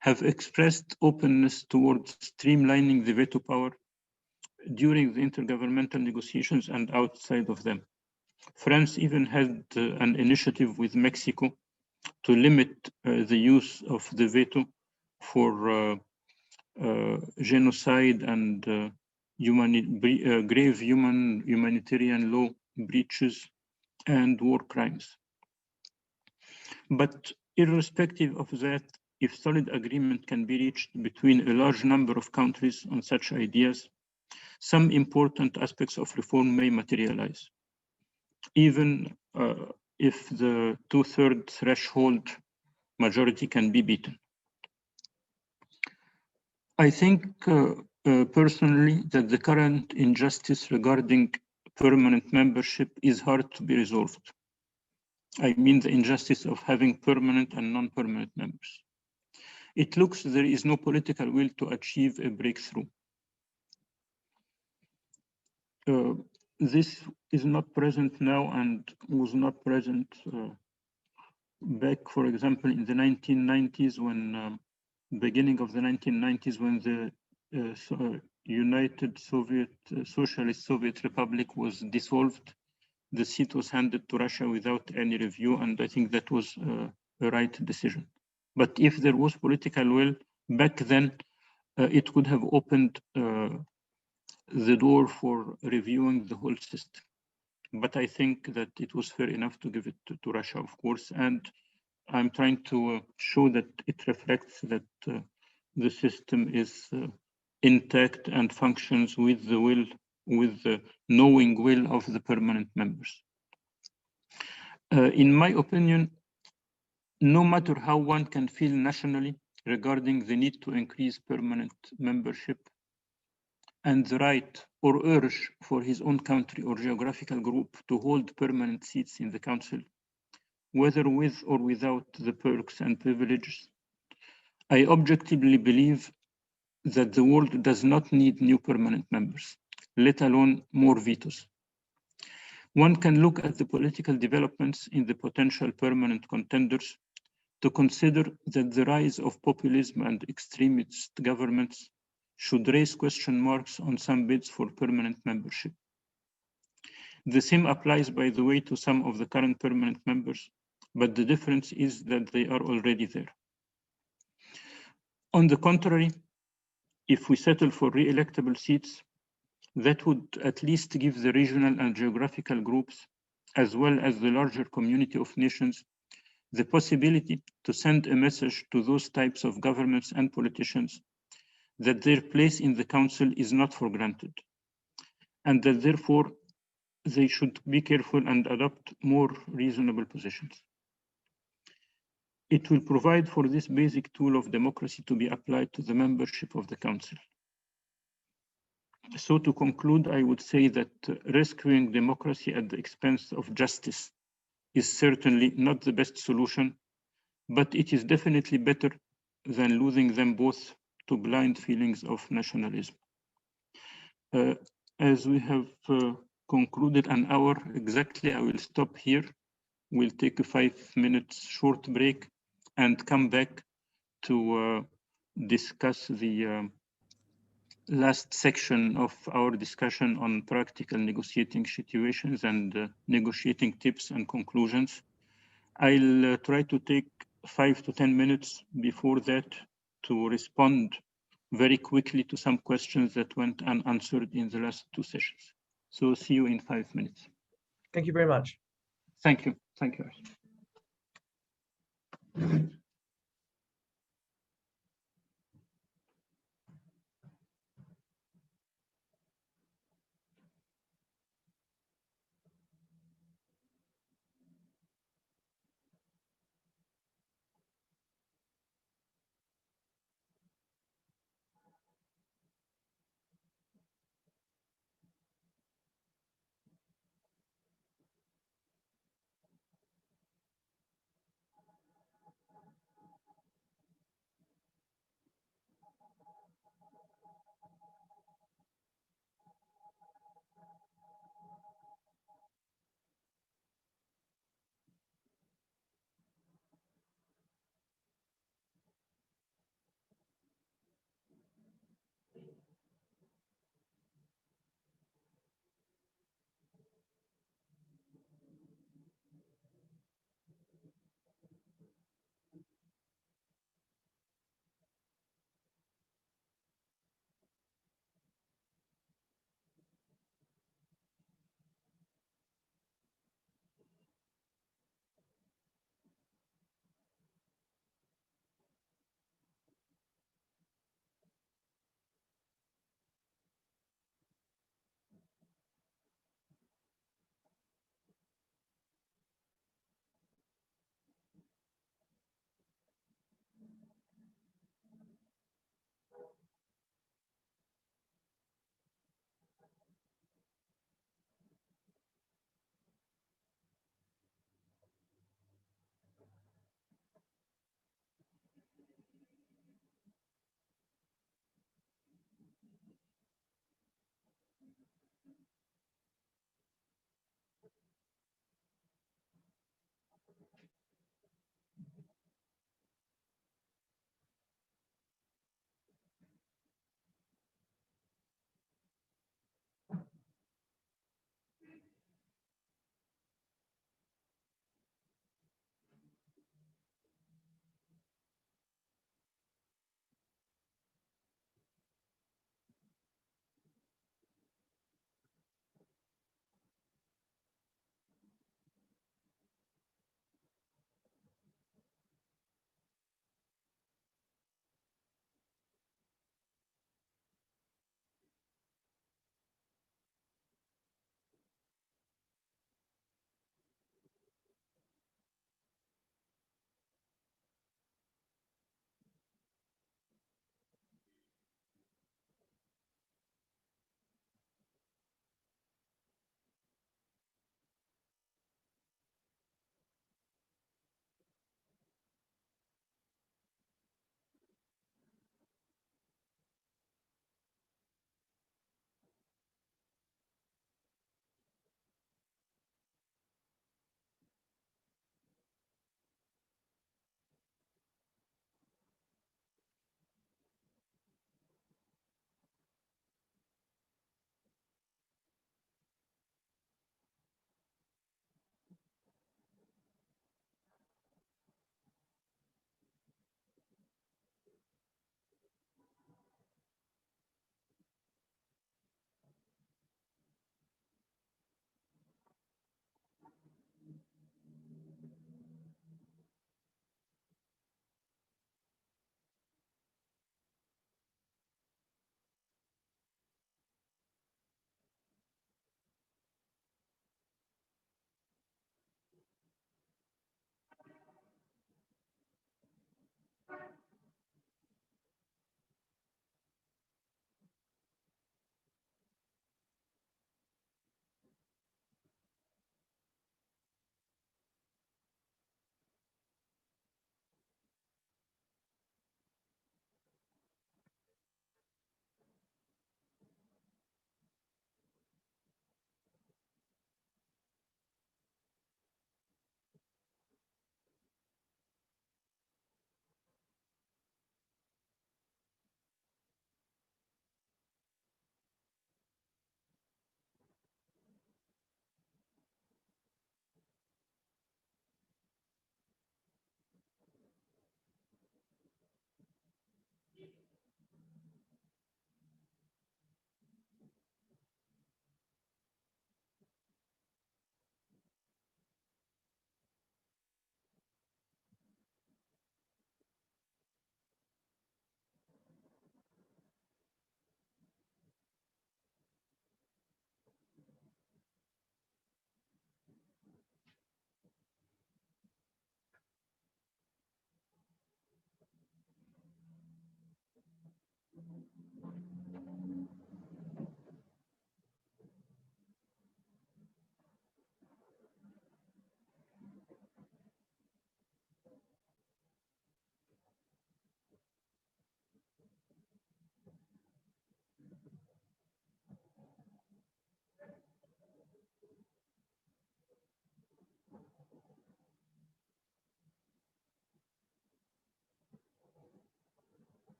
have expressed openness towards streamlining the veto power during the intergovernmental negotiations and outside of them. France even had an initiative with Mexico to limit the use of the veto for genocide and grave humanitarian law breaches and war crimes. But irrespective of that, if solid agreement can be reached between a large number of countries on such ideas, some important aspects of reform may materialize, even if the 2/3 threshold majority can be beaten. I think personally that the current injustice regarding permanent membership is hard to be resolved. I mean the injustice of having permanent and non-permanent members. it looks there is no political will to achieve a breakthrough. This is not present now and was not present back, for example, in the 1990s, when beginning of the 1990s, when the United Socialist Soviet Republic was dissolved. The seat was handed to Russia without any review, and I think that was a right decision. But if there was political will back then, it could have opened the door for reviewing the whole system. But I think that it was fair enough to give it to Russia, of course, and I'm trying to show that it reflects that the system is intact and functions with the will, with the knowing will of the permanent members. In my opinion, no matter how one can feel nationally regarding the need to increase permanent membership and the right or urge for his own country or geographical group to hold permanent seats in the council, whether with or without the perks and privileges, I objectively believe that the world does not need new permanent members, let alone more vetoes. One can look at the political developments in the potential permanent contenders to consider that the rise of populism and extremist governments should raise question marks on some bids for permanent membership. The same applies, by the way, to some of the current permanent members, but the difference is that they are already there. On the contrary, if we settle for re-electable seats, that would at least give the regional and geographical groups, as well as the larger community of nations, the possibility to send a message to those types of governments and politicians that their place in the council is not for granted, and that therefore they should be careful and adopt more reasonable positions. It will provide for this basic tool of democracy to be applied to the membership of the council. So to conclude, I would say that rescuing democracy at the expense of justice is certainly not the best solution, but it is definitely better than losing them both to blind feelings of nationalism. As we have concluded an hour exactly, I will stop here. We'll take a 5 minutes short break and come back to discuss the last section of our discussion on practical negotiating situations and negotiating tips and conclusions. I'll try to take 5 to 10 minutes before that to respond very quickly to some questions that went unanswered in the last 2 sessions. So see you in 5 minutes. Thank you very much. Thank you. Thank you.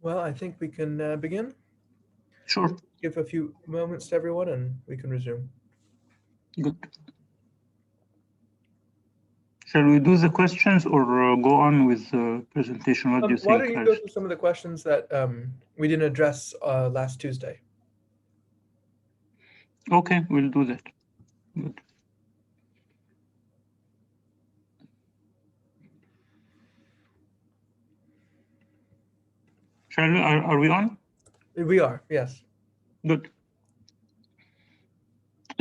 Well, I think we can begin. Sure. Give a few moments to everyone and we can resume. Good. Shall we do the questions or go on with the presentation? What do you Why think, don't you go Harsh? through some of the questions that we didn't address last Tuesday? Okay, we'll do that. Good. Shall we? Are we on? We are, yes. Good.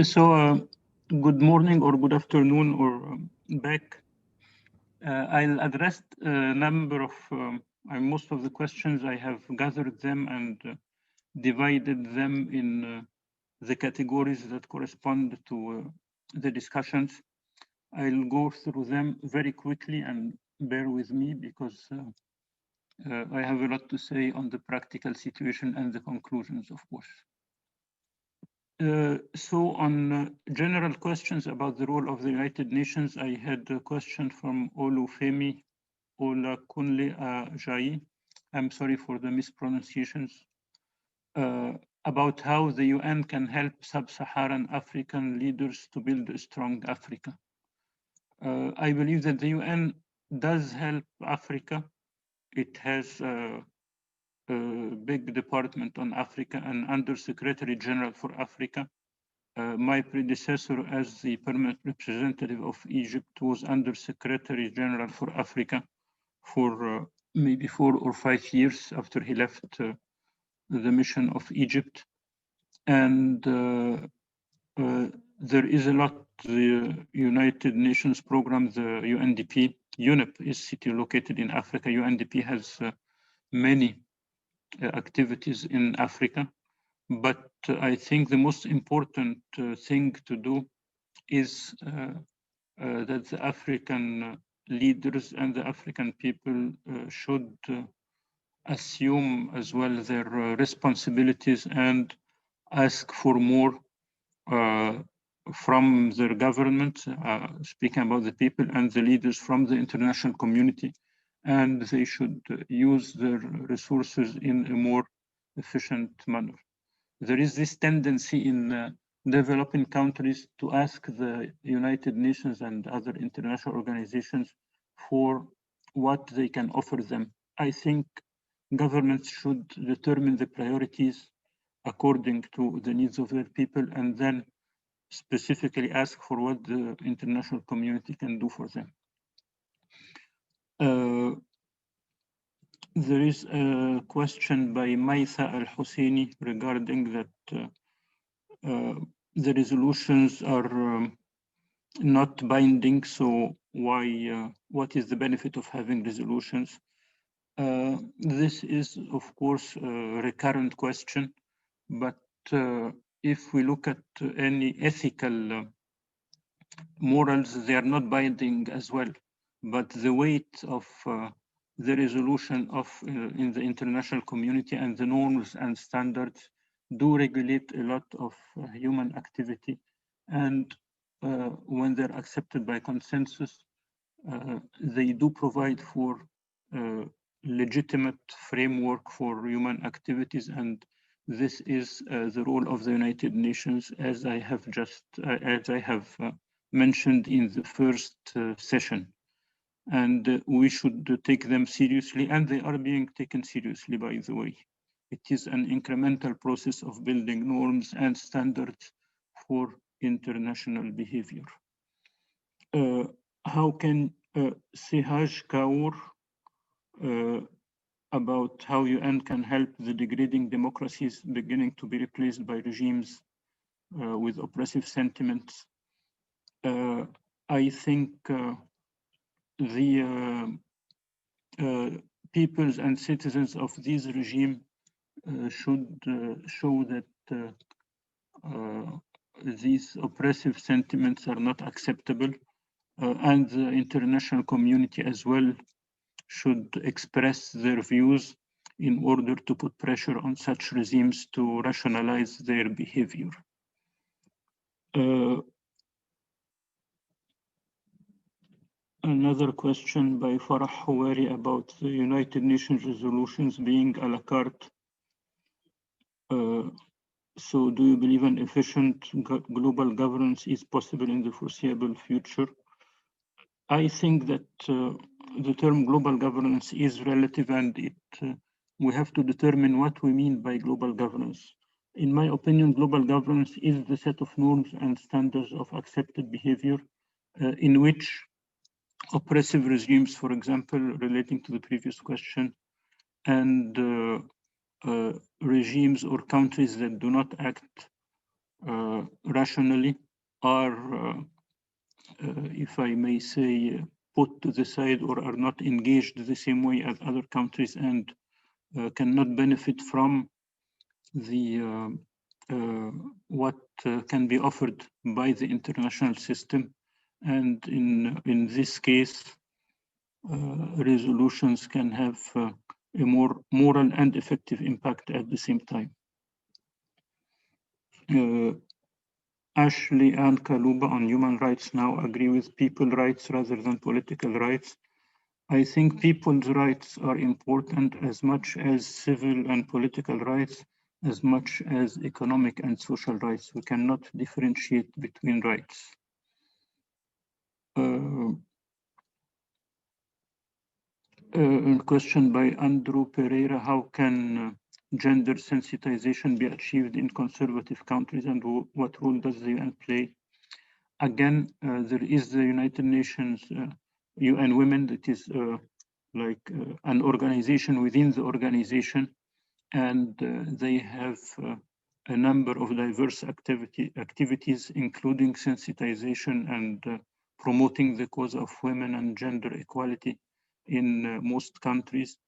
So, good morning or good afternoon or back. I'll address a number of, most of the questions. I have gathered them and divided them in the categories that correspond to the discussions. I'll go through them very quickly and bear with me because I have a lot to say on the practical situation and the conclusions, of course. So on general questions about the role of the United Nations, I had a question from Olufemi Olakunle Ajayi. I'm sorry for the mispronunciations. About how the UN can help sub-Saharan African leaders to build a strong Africa. I believe that the UN does help Africa. It has a big department on Africa and Under-Secretary General for Africa. My predecessor as the permanent representative of Egypt was Under-Secretary General for Africa for maybe 4 or 5 years after he left the mission of Egypt. And there is a lot, the United Nations program, the UNDP, UNEP is located in Africa. UNDP has many activities in Africa. But I think the most important thing to do is that the African leaders and the African people should assume as well their responsibilities and ask for more from their government, speaking about the people and the leaders from the international community, and they should use their resources in a more efficient manner. There is this tendency in developing countries to ask the United Nations and other international organizations for what they can offer them. I think governments should determine the priorities according to the needs of their people and then specifically ask for what the international community can do for them. There is a question by Maitha Al-Husseini regarding that the resolutions are not binding, so why? What is the benefit of having resolutions? This is, of course, a recurrent question, but if we look at any ethical morals, they are not binding as well. But the weight of the resolution of in the international community and the norms and standards do regulate a lot of human activity, and when they're accepted by consensus, they do provide for legitimate framework for human activities, and this is the role of the United Nations, as I have mentioned in the first session. And we should take them seriously, and they are being taken seriously, by the way. It is an incremental process of building norms and standards for international behavior. How can Sehaj Kaur about how UN can help the degrading democracies beginning to be replaced by regimes with oppressive sentiments? I think the peoples and citizens of this regime should show that these oppressive sentiments are not acceptable, and the international community as well should express their views in order to put pressure on such regimes to rationalize their behavior. Another question by Farah Houari about the United Nations resolutions being a la carte. So do you believe an efficient global governance is possible in the foreseeable future? I think that the term global governance is relative, and we have to determine what we mean by global governance. In my opinion, global governance is the set of norms and standards of accepted behavior in which oppressive regimes, for example, relating to the previous question, and regimes or countries that do not act rationally are, if I may say, put to the side or are not engaged the same way as other countries and cannot benefit from the what can be offered by the international system. And in this case, resolutions can have a more moral and effective impact at the same time. Ashley and Kaluba on human rights now agree with people's rights rather than political rights. I think people's rights are important as much as civil and political rights, as much as economic and social rights. We cannot differentiate between rights. A question by Andrew Pereira: how can gender sensitization be achieved in conservative countries, and what role does the UN play? Again, there is the United Nations UN Women, that is like an organization within the organization, and they have a number of diverse activities, including sensitization and promoting the cause of women and gender equality in most countries.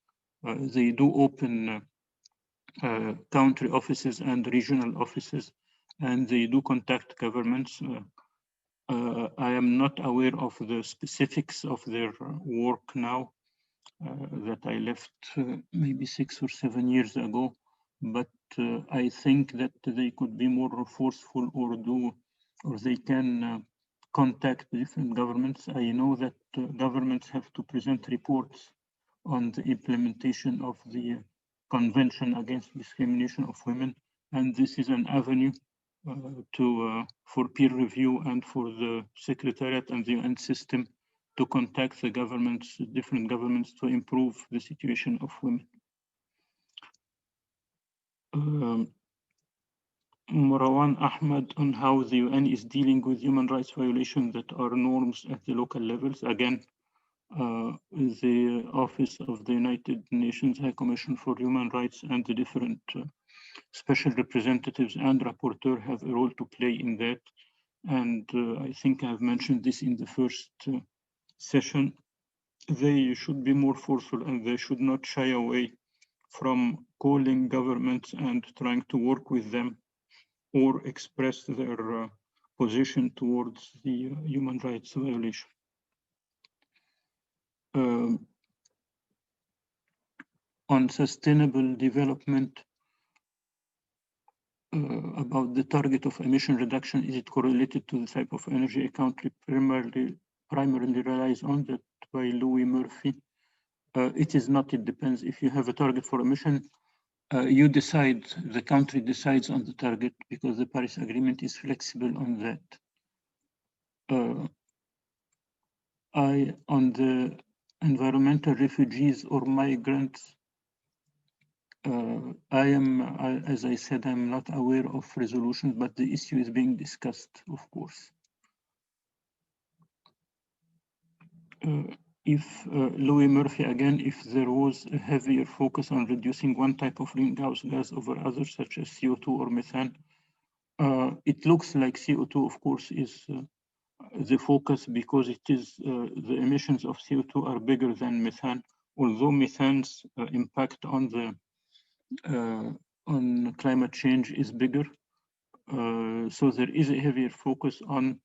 They do open country offices and regional offices, and they do contact governments. I am not aware of the specifics of their work now, that I left maybe 6 or 7 years ago, but I think that they could be more forceful or they can contact different governments. I know that governments have to present reports on the implementation of the Convention Against Discrimination of Women, and this is an avenue for peer review and for the Secretariat and the UN system to contact the governments, different governments, to improve the situation of women. Marwan Ahmed on how the UN is dealing with human rights violations that are norms at the local levels. Again, the Office of the United Nations High Commission for Human Rights and the different special representatives and rapporteur have a role to play in that. And I think I've mentioned this in the first session. They should be more forceful and they should not shy away from calling governments and trying to work with them or express their position towards the human rights violation. On sustainable development, about the target of emission reduction, is it correlated to the type of energy a country primarily relies on? That by Louis Murphy. It is not, it depends. If you have a target for emission, you decide, the country decides on the target because the Paris Agreement is flexible on that. On the environmental refugees or migrants, as I said, I'm not aware of resolutions, but the issue is being discussed, of course. If Louis Murphy, again, if there was a heavier focus on reducing one type of greenhouse gas over others, such as CO2 or methane, it looks like CO2, of course, is the focus because it is the emissions of CO2 are bigger than methane, although methane's impact on the on climate change is bigger. So there is a heavier focus on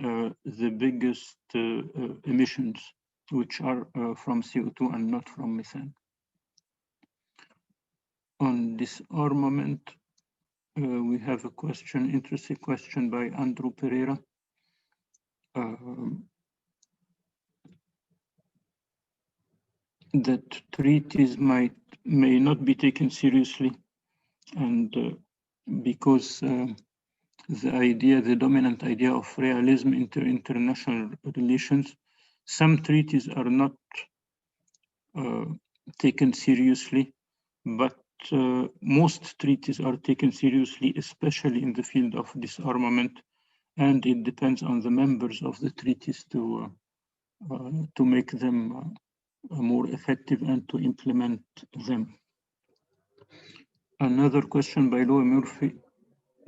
the biggest emissions, which are from CO2 and not from methane. On disarmament, we have a question, interesting question by Andrew Pereira. That treaties may not be taken seriously, and because the dominant idea of realism in international relations, some treaties are not taken seriously, but most treaties are taken seriously, especially in the field of disarmament, and it depends on the members of the treaties to make them more effective and to implement them. Another question by Louis Murphy.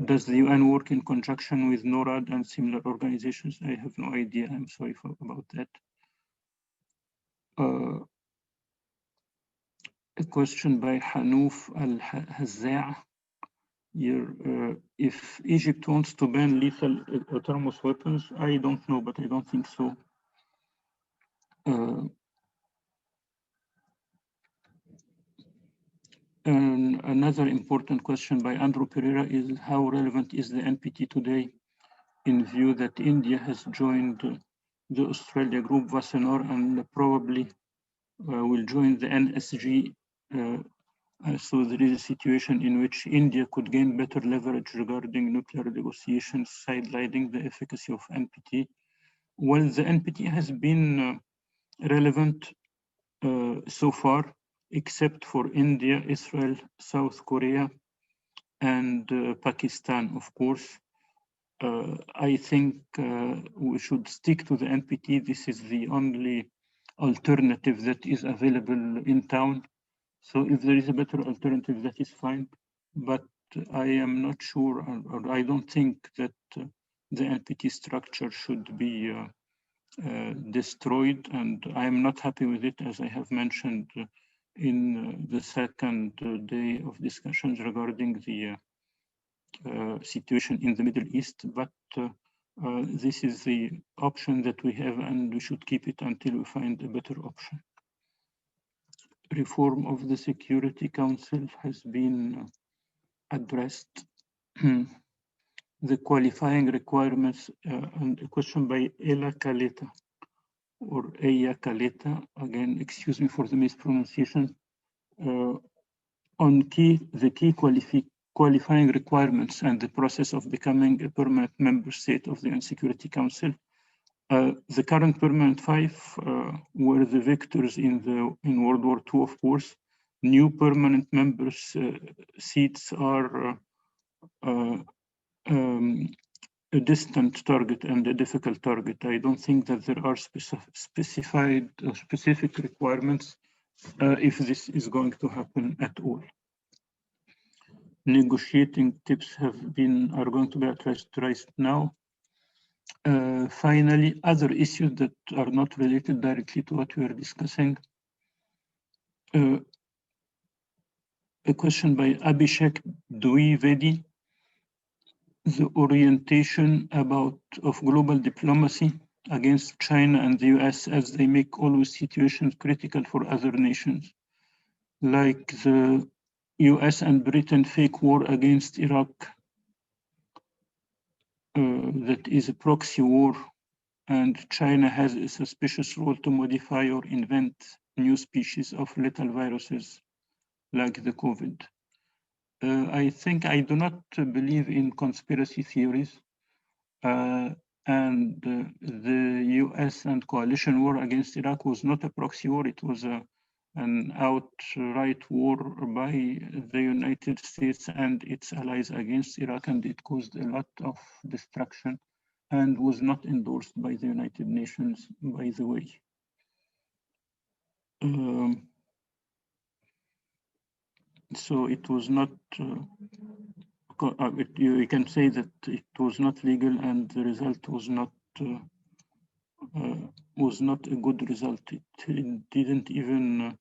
Does the UN work in conjunction with NORAD and similar organizations? I have no idea. I'm sorry about that. A question by Hanouf Al-Hazza. If Egypt wants to ban lethal autonomous weapons, I don't know, but I don't think so. And another important question by Andrew Pereira is how relevant is the NPT today in view that India has joined the Australia group Vasenor and probably will join the NSG. So there is a situation in which India could gain better leverage regarding nuclear negotiations, sidelining the efficacy of NPT. Well, the NPT has been relevant so far, except for India, Israel, South Korea, and Pakistan, of course. I think we should stick to the NPT. This is the only alternative that is available in town. So if there is a better alternative, that is fine. But I am not sure, or I don't think that the NPT structure should be destroyed. And I am not happy with it, as I have mentioned in the second day of discussions regarding the situation in the Middle East. But this is the option that we have, and we should keep it until we find a better option. Reform of the Security Council has been addressed. The qualifying requirements, and a question by Ella Caleta, or Eya Caleta, again, excuse me for the mispronunciation. On the key qualifying requirements and the process of becoming a permanent member state of the UN Security Council. The current permanent five were the victors in World War II, of course. New permanent members' seats are a distant target and a difficult target. I don't think that there are specified or specific requirements if this is going to happen at all. Negotiating tips are going to be addressed right now. Finally, other issues that are not related directly to what we are discussing. A question by Abhishek Dwivedi. The orientation of global diplomacy against China and the US as they make always situations critical for other nations, like the US and Britain fake war against Iraq, that is a proxy war, and China has a suspicious role to modify or invent new species of lethal viruses like the COVID. I think I do not believe in conspiracy theories. And the US and coalition war against Iraq was not a proxy war. It was an outright war by the United States and its allies against Iraq, and it caused a lot of destruction and was not endorsed by the United Nations, by the way. So it was not, you can say that it was not legal and the result was not a good result. It didn't even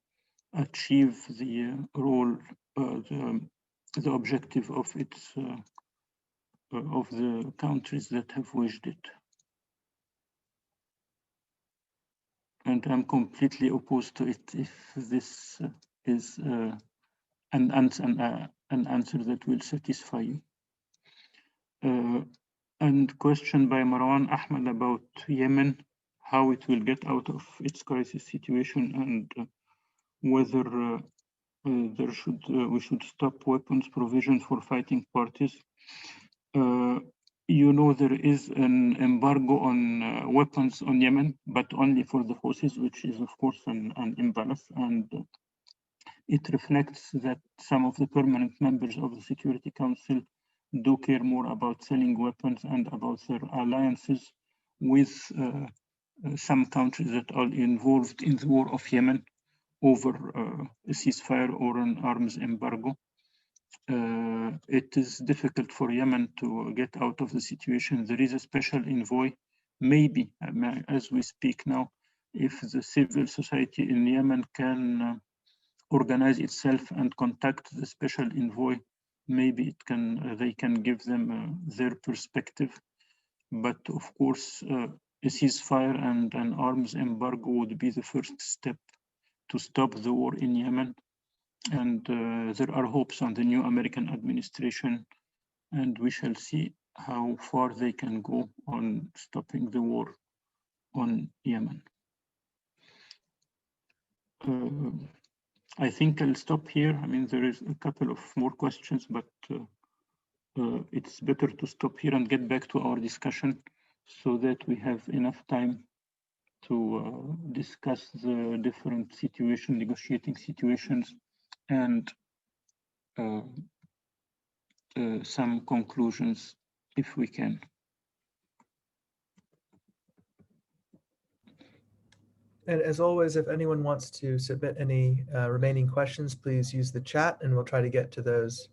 achieve the role, the objective of its of the countries that have wished it. And I'm completely opposed to it if this is an answer that will satisfy you. And question by Marwan Ahmed about Yemen, how it will get out of its crisis situation, and whether we should stop weapons provision for fighting parties. You know, there is an embargo on weapons on Yemen, but only for the forces, which is of course an imbalance, and it reflects that some of the permanent members of the Security Council do care more about selling weapons and about their alliances with some countries that are involved in the war of Yemen over a ceasefire or an arms embargo. It is difficult for Yemen to get out of the situation. There is a special envoy, maybe as we speak now, if the civil society in Yemen can organize itself and contact the special envoy, maybe they can give them their perspective. But of course, a ceasefire and an arms embargo would be the first step to stop the war in Yemen. And there are hopes on the new American administration, and we shall see how far they can go on stopping the war on Yemen. I think I'll stop here. I mean, there is a couple of more questions, but it's better to stop here and get back to our discussion so that we have enough time to discuss the different negotiating situations, and some conclusions if we can. And as always, if anyone wants to submit any remaining questions, please use the chat and we'll try to get to those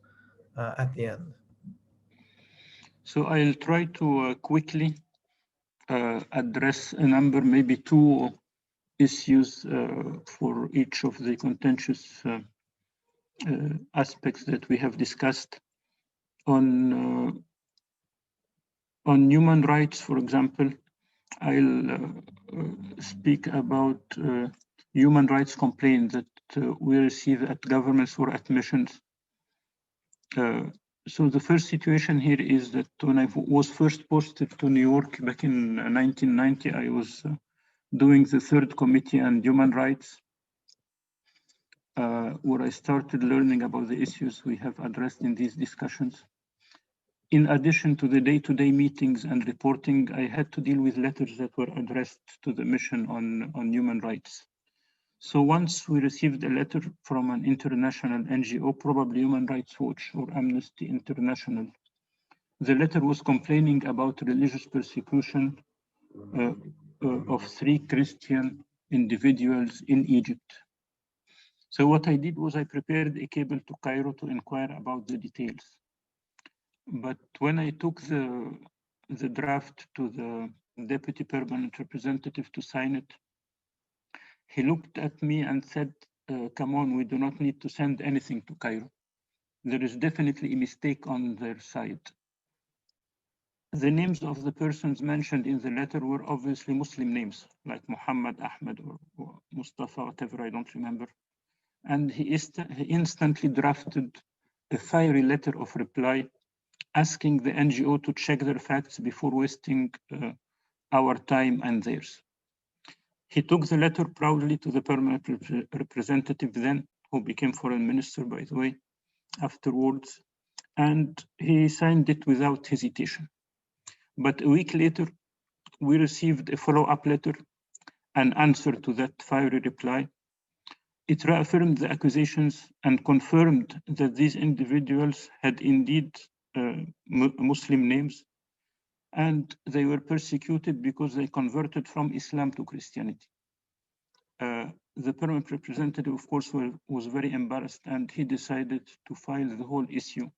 at the end. So I'll try to quickly address a number, maybe two issues for each of the contentious aspects that we have discussed. On human rights, for example, I'll speak about human rights complaints that we receive at governments or at missions. So the first situation here is that when I was first posted to New York back in 1990, I was doing the third committee on human rights. where I started learning about the issues we have addressed in these discussions. In addition to the day-to-day meetings and reporting, I had to deal with letters that were addressed to the mission on human rights. So once we received a letter from an international NGO, probably Human Rights Watch or Amnesty International. The letter was complaining about religious persecution of 3 Christian individuals in Egypt. So what I did was I prepared a cable to Cairo to inquire about the details. But when I took the draft to the deputy permanent representative to sign it, he looked at me and said, come on, we do not need to send anything to Cairo. There is definitely a mistake on their side. The names of the persons mentioned in the letter were obviously Muslim names, like Muhammad, Ahmed, or Mustafa, whatever, I don't remember. And he instantly drafted a fiery letter of reply asking the NGO to check their facts before wasting our time and theirs. He took the letter proudly to the permanent representative then, who became foreign minister, by the way, afterwards, and he signed it without hesitation. But a week later, we received a follow-up letter, an answer to that fiery reply. It reaffirmed the accusations and confirmed that these individuals had indeed Muslim names, and they were persecuted because they converted from Islam to Christianity. The permanent representative, of course, was very embarrassed, and he decided to file the whole issue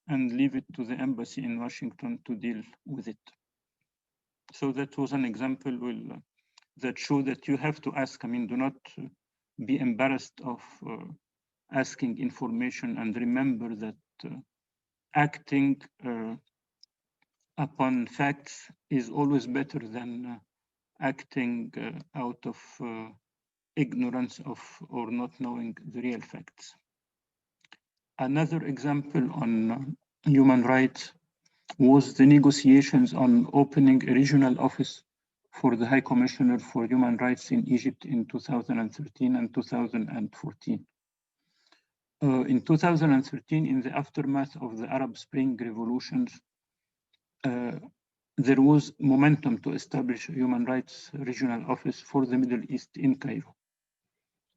and leave it to the embassy in Washington to deal with it. So that was an example that showed that you have to ask. I mean, do not be embarrassed of asking information, and remember that acting upon facts is always better than acting out of ignorance of or not knowing the real facts. Another example on human rights was the negotiations on opening a regional office for the High Commissioner for Human Rights in Egypt in 2013 and 2014. In 2013, in the aftermath of the Arab Spring revolutions, there was momentum to establish a human rights regional office for the Middle East in Cairo.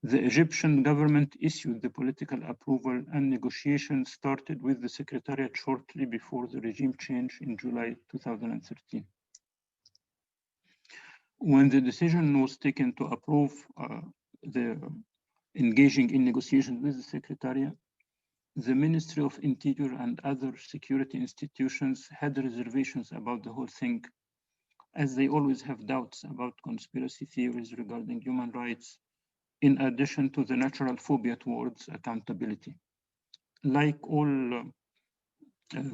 The Egyptian government issued the political approval, and negotiations started with the Secretariat shortly before the regime change in July 2013. When the decision was taken to approve the engaging in negotiations with the Secretariat, the Ministry of Interior and other security institutions had reservations about the whole thing, as they always have doubts about conspiracy theories regarding human rights, in addition to the natural phobia towards accountability. Like all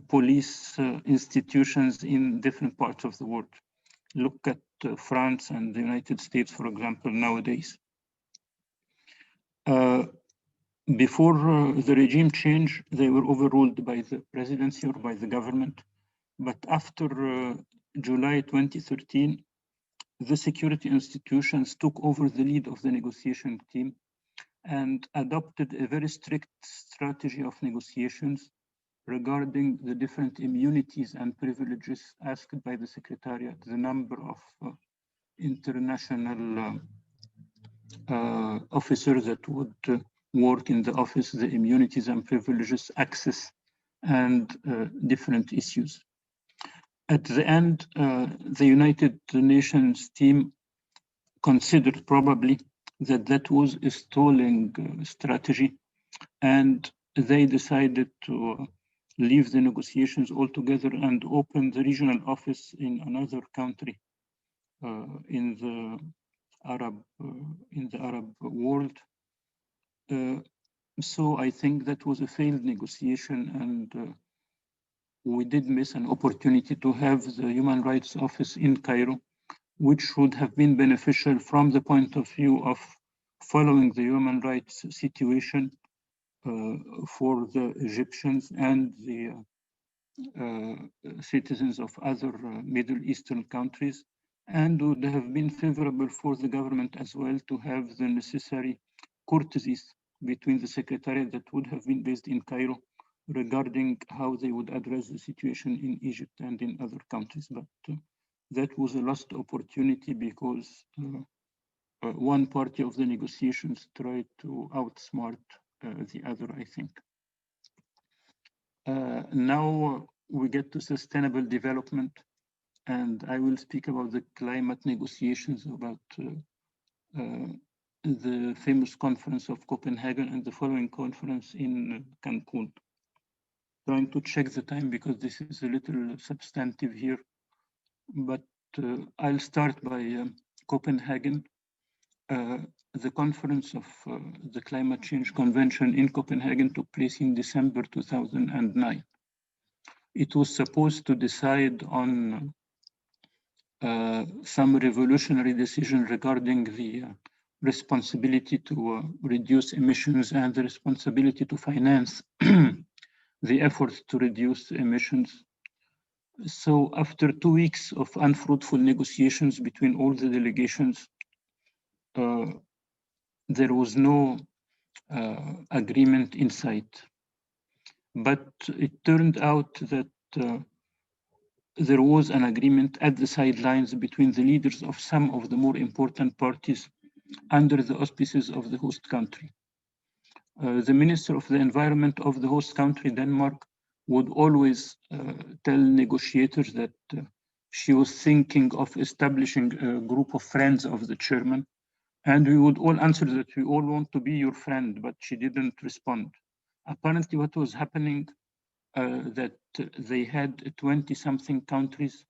police institutions in different parts of the world. Look at France and the United States, for example, nowadays. Before the regime change, they were overruled by the presidency or by the government. But after July 2013, the security institutions took over the lead of the negotiation team and adopted a very strict strategy of negotiations regarding the different immunities and privileges asked by the Secretariat, the number of international officers that would work in the office, the immunities and privileges, access, and different issues. At the end, the United Nations team considered probably that was a stalling strategy, and they decided to leave the negotiations altogether and open the regional office in another country in the Arab world. So I think that was a failed negotiation, and we did miss an opportunity to have the Human Rights Office in Cairo, which would have been beneficial from the point of view of following the human rights situation for the Egyptians and the citizens of other Middle Eastern countries, and would have been favorable for the government as well to have the necessary courtesies between the secretariat that would have been based in Cairo regarding how they would address the situation in Egypt and in other countries. But that was a lost opportunity because one party of the negotiations tried to outsmart the other, I think. Now we get to sustainable development, and I will speak about the climate negotiations, about the famous conference of Copenhagen and the following conference in Cancun. Trying to check the time because this is a little substantive here, but I'll start by Copenhagen. The conference of the Climate Change Convention in Copenhagen took place in December 2009. It was supposed to decide on some revolutionary decision regarding the responsibility to reduce emissions and the responsibility to finance the efforts to reduce emissions. So after 2 weeks of unfruitful negotiations between all the delegations, there was no agreement in sight. But it turned out that there was an agreement at the sidelines between the leaders of some of the more important parties under the auspices of the host country. The Minister of the Environment of the host country, Denmark, would always tell negotiators that she was thinking of establishing a group of friends of the chairman, and we would all answer that we all want to be your friend, but she didn't respond. Apparently what was happening, that they had 20-something countries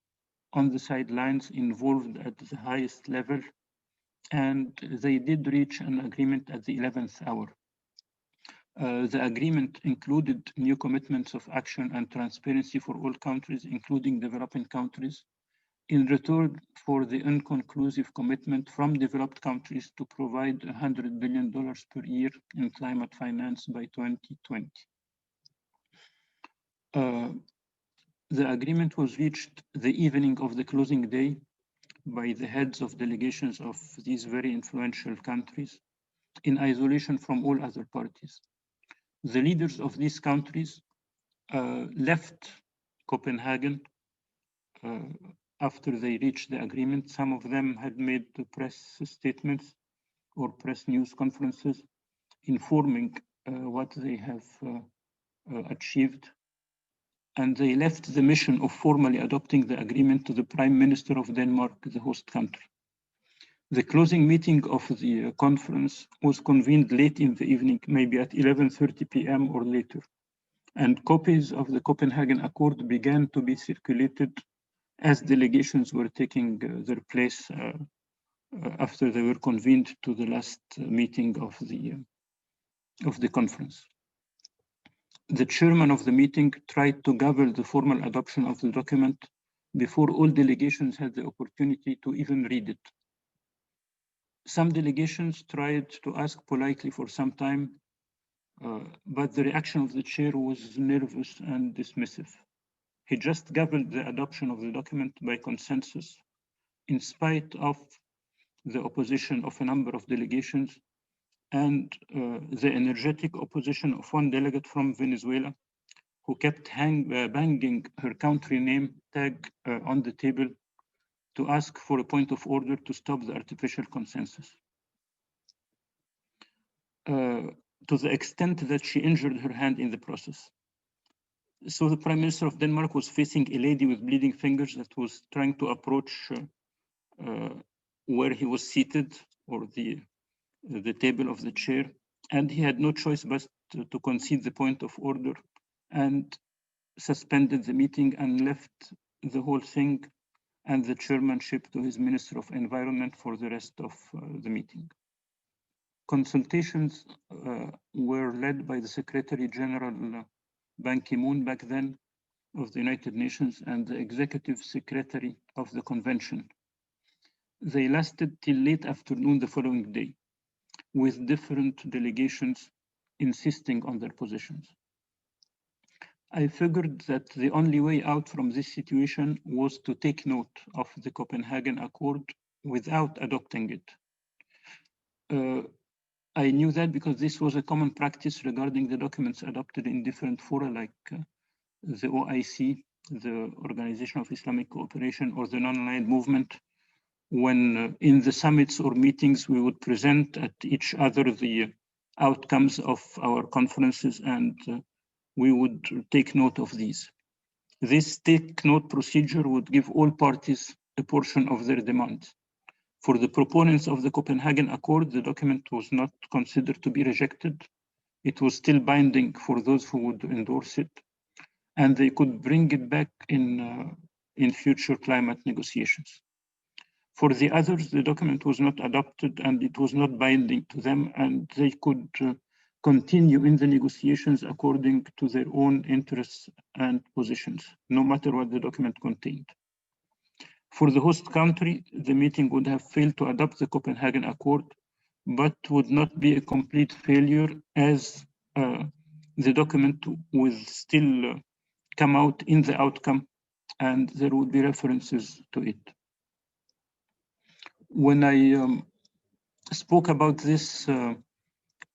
on the sidelines involved at the highest level, and they did reach an agreement at the 11th hour. The agreement included new commitments of action and transparency for all countries, including developing countries, in return for the inconclusive commitment from developed countries to provide $100 billion per year in climate finance by 2020. The agreement was reached the evening of the closing day by the heads of delegations of these very influential countries in isolation from all other parties. The leaders of these countries left Copenhagen after they reached the agreement. Some of them had made the press statements or press news conferences informing what they have achieved. And they left the mission of formally adopting the agreement to the Prime Minister of Denmark, the host country. The closing meeting of the conference was convened late in the evening, maybe at 11:30 p.m. or later. And copies of the Copenhagen Accord began to be circulated as delegations were taking their place after they were convened to the last meeting of the conference. The chairman of the meeting tried to gavel the formal adoption of the document before all delegations had the opportunity to even read it. Some delegations tried to ask politely for some time, but the reaction of the chair was nervous and dismissive. He just gavelled the adoption of the document by consensus, in spite of the opposition of a number of delegations and the energetic opposition of one delegate from Venezuela, who kept banging her country name tag on the table to ask for a point of order to stop the artificial consensus. To the extent that she injured her hand in the process. So the Prime Minister of Denmark was facing a lady with bleeding fingers that was trying to approach where he was seated, or the table of the chair, and he had no choice but to concede the point of order and suspended the meeting and left the whole thing and the chairmanship to his Minister of Environment for the rest of the meeting. Consultations were led by the Secretary General Ban Ki-moon back then of the United Nations and the Executive Secretary of the Convention. They lasted till late afternoon the following day, with different delegations insisting on their positions. I figured that the only way out from this situation was to take note of the Copenhagen Accord without adopting it. I knew that because this was a common practice regarding the documents adopted in different fora like the OIC, the Organization of Islamic Cooperation, or the non-aligned movement. When in the summits or meetings, we would present at each other the outcomes of our conferences, and we would take note of these. This take note procedure would give all parties a portion of their demands. For the proponents of the Copenhagen Accord, the document was not considered to be rejected. It was still binding for those who would endorse it, and they could bring it back in future climate negotiations. For the others, the document was not adopted and it was not binding to them, and they could continue in the negotiations according to their own interests and positions, no matter what the document contained. For the host country, the meeting would have failed to adopt the Copenhagen Accord, but would not be a complete failure, as the document will still come out in the outcome and there would be references to it. When I spoke about this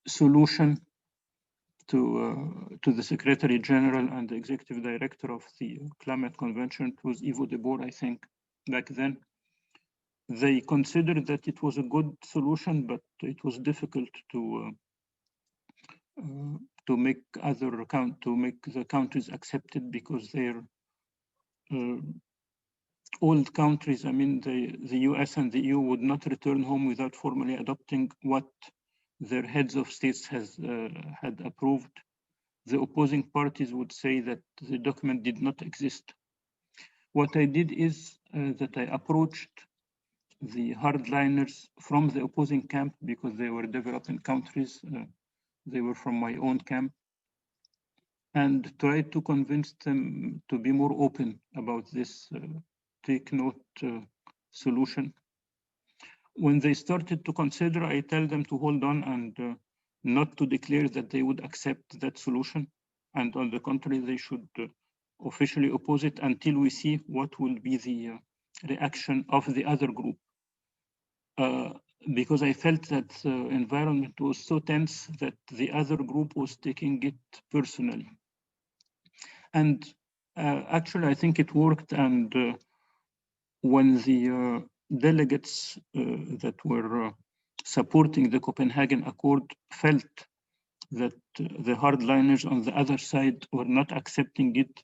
solution to the Secretary General and the Executive Director of the Climate Convention, it was Ivo de Boer, I think, back then. They considered that it was a good solution, but it was difficult to make the countries accept it, because they're old countries. I mean, the US and the EU would not return home without formally adopting what their heads of states had approved. The opposing parties would say that the document did not exist. What I did is that I approached the hardliners from the opposing camp, because they were developing countries. They were from my own camp, and tried to convince them to be more open about this take note solution. When they started to consider, I tell them to hold on and not to declare that they would accept that solution. And on the contrary, they should officially oppose it until we see what will be the reaction of the other group. Because I felt that the environment was so tense that the other group was taking it personally. And actually, I think it worked. And when the delegates that were supporting the Copenhagen Accord felt that the hardliners on the other side were not accepting it,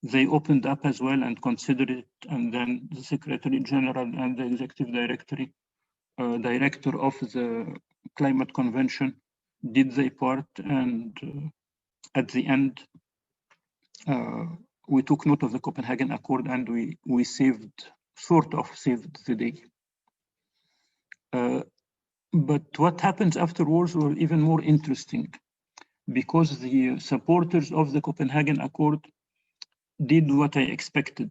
they opened up as well and considered it. And then the Secretary General and the Executive Director of the Climate Convention did their part. And at the end, we took note of the Copenhagen Accord, and we sort of saved the day. But what happens afterwards were even more interesting, because the supporters of the Copenhagen Accord did what I expected.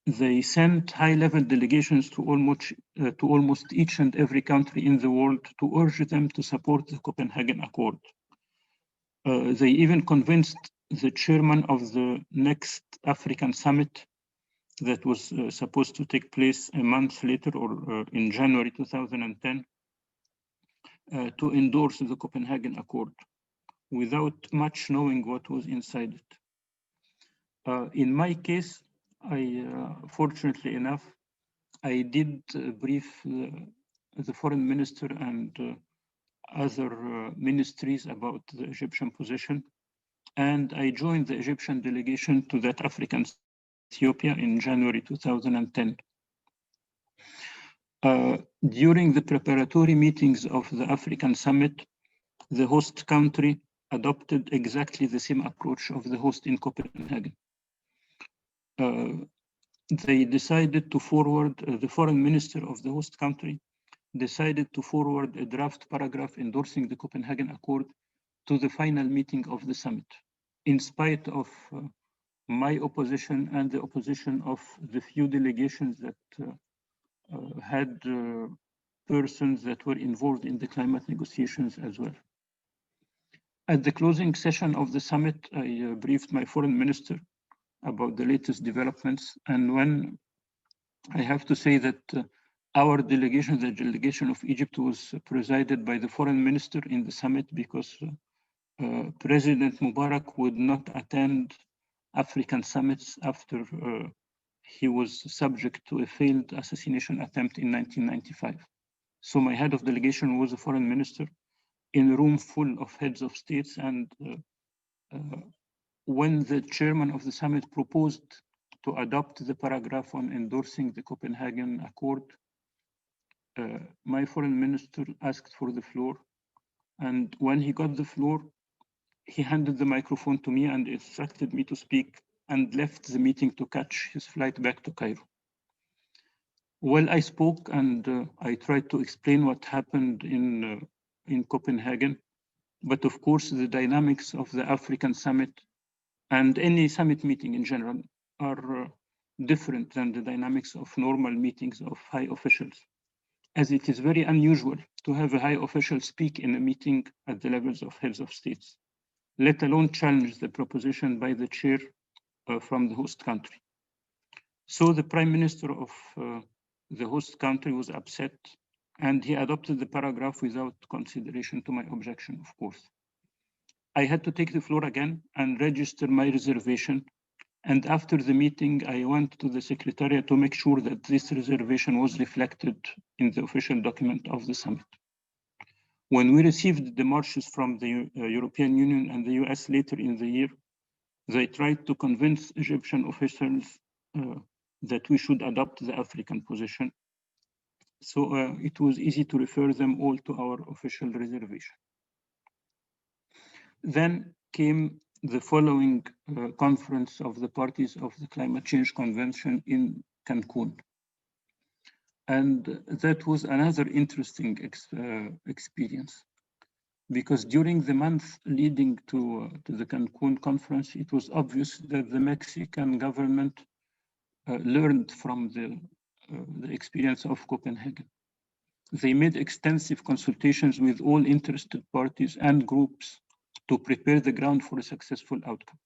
They sent high-level delegations to almost each and every country in the world to urge them to support the Copenhagen Accord. They even convinced the chairman of the next African summit that was supposed to take place a month later, or in January 2010, to endorse the Copenhagen Accord without much knowing what was inside it. In my case, fortunately enough, I did brief the foreign minister and other ministries about the Egyptian position, and I joined the Egyptian delegation to that African Ethiopia in January 2010. During the preparatory meetings of the African Summit, the host country adopted exactly the same approach of the host in Copenhagen. They decided to forward, the foreign minister of the host country decided to forward a draft paragraph endorsing the Copenhagen Accord to the final meeting of the summit, in spite of my opposition and the opposition of the few delegations that had persons that were involved in the climate negotiations as well. At the closing session of the summit, I briefed my foreign minister about the latest developments. And when I have to say that Our delegation, the delegation of Egypt, was presided by the foreign minister in the summit because President Mubarak would not attend African summits after he was subject to a failed assassination attempt in 1995. So my head of delegation was a foreign minister in a room full of heads of states. And when the chairman of the summit proposed to adopt the paragraph on endorsing the Copenhagen Accord, my foreign minister asked for the floor. And when he got the floor, he handed the microphone to me and instructed me to speak and left the meeting to catch his flight back to Cairo. Well, I spoke and I tried to explain what happened in Copenhagen. But of course, the dynamics of the African summit and any summit meeting in general are different than the dynamics of normal meetings of high officials, as it is very unusual to have a high official speak in a meeting at the levels of heads of states, let alone challenge the proposition by the chair from the host country. So the prime minister of the host country was upset, and he adopted the paragraph without consideration to my objection, of course. I had to take the floor again and register my reservation. And after the meeting, I went to the secretariat to make sure that this reservation was reflected in the official document of the summit. When we received the demarches from the European Union and the US later in the year, they tried to convince Egyptian officials that we should adopt the African position. So it was easy to refer them all to our official reservation. Then came the following conference of the parties of the Climate Change Convention in Cancun. And that was another interesting experience, because during the month leading to the Cancun conference, it was obvious that the Mexican government learned from the experience of Copenhagen. They made extensive consultations with all interested parties and groups to prepare the ground for a successful outcome.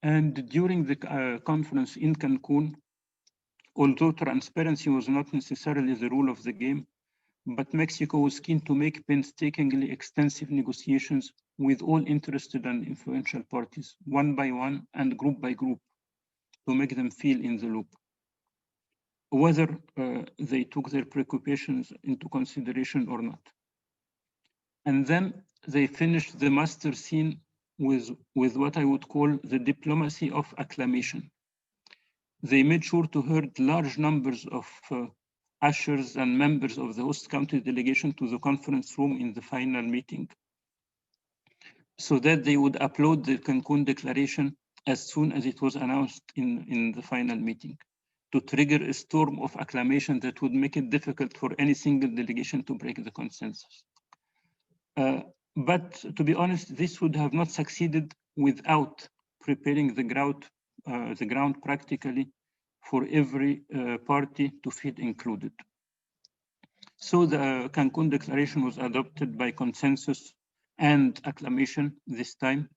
And during the conference in Cancun, although transparency was not necessarily the rule of the game, but Mexico was keen to make painstakingly extensive negotiations with all interested and influential parties, one by one and group by group, to make them feel in the loop, whether they took their preoccupations into consideration or not. And then they finished the master scene with what I would call the diplomacy of acclamation. They made sure to herd large numbers of ushers and members of the host country delegation to the conference room in the final meeting, so that they would upload the Cancun Declaration as soon as it was announced in the final meeting, to trigger a storm of acclamation that would make it difficult for any single delegation to break the consensus. But to be honest, this would have not succeeded without preparing the ground practically for every party to feel included. So the Cancun Declaration was adopted by consensus and acclamation this time,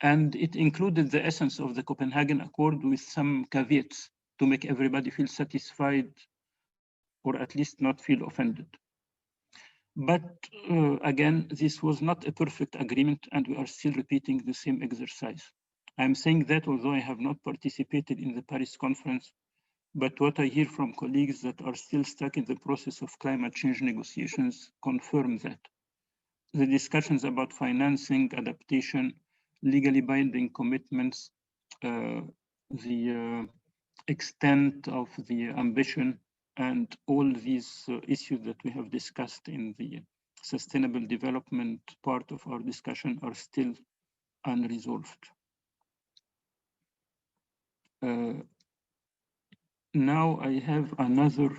and it included the essence of the Copenhagen Accord with some caveats to make everybody feel satisfied, or at least not feel offended. But again, this was not a perfect agreement, and we are still repeating the same exercise. I'm saying that although I have not participated in the Paris conference, but what I hear from colleagues that are still stuck in the process of climate change negotiations confirm that. The discussions about financing, adaptation, legally binding commitments, the extent of the ambition, and all these issues that we have discussed in the sustainable development part of our discussion are still unresolved. Now I have another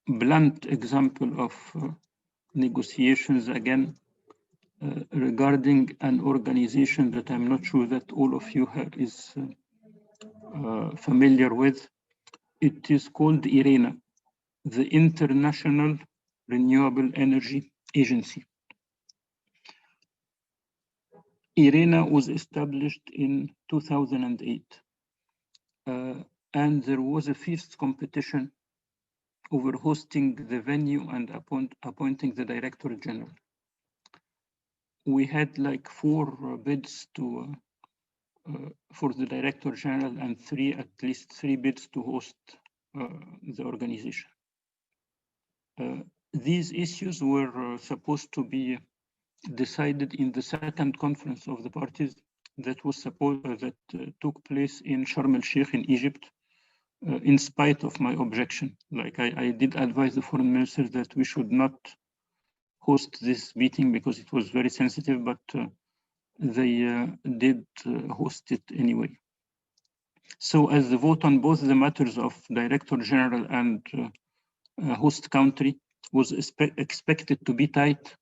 blunt example of negotiations again regarding an organization that I'm not sure that all of you is familiar with. It is called IRENA, the International Renewable Energy Agency. IRENA was established in 2008. And there was a fierce competition over hosting the venue and appointing the Director General. We had like 4 bids to for the Director General and at least three bids to host the organization. These issues were supposed to be decided in the second conference of the parties that was took place in Sharm el-Sheikh in Egypt, in spite of my objection. Like I did advise the foreign minister that we should not host this meeting because it was very sensitive, but they did host it anyway. So as the vote on both the matters of Director General and host country was expected to be tight,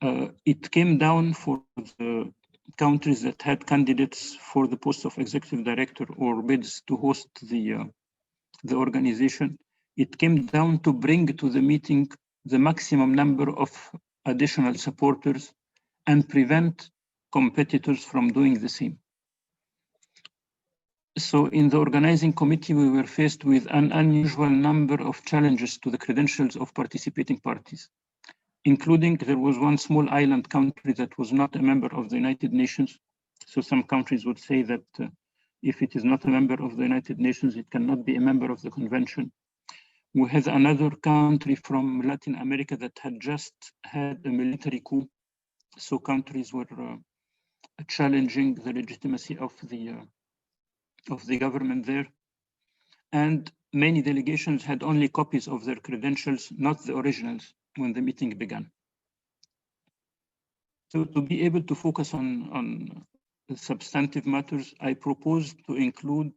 it came down for the countries that had candidates for the post of executive director or bids to host the organization. It came down to bring to the meeting the maximum number of additional supporters and prevent competitors from doing the same. So in the organizing committee, we were faced with an unusual number of challenges to the credentials of participating parties, including there was one small island country that was not a member of the United Nations. So some countries would say that if it is not a member of the United Nations, it cannot be a member of the convention. We had another country from Latin America that had just had a military coup. So countries were challenging the legitimacy of the government there. And many delegations had only copies of their credentials, not the originals, when the meeting began. So to be able to focus on substantive matters, I proposed to include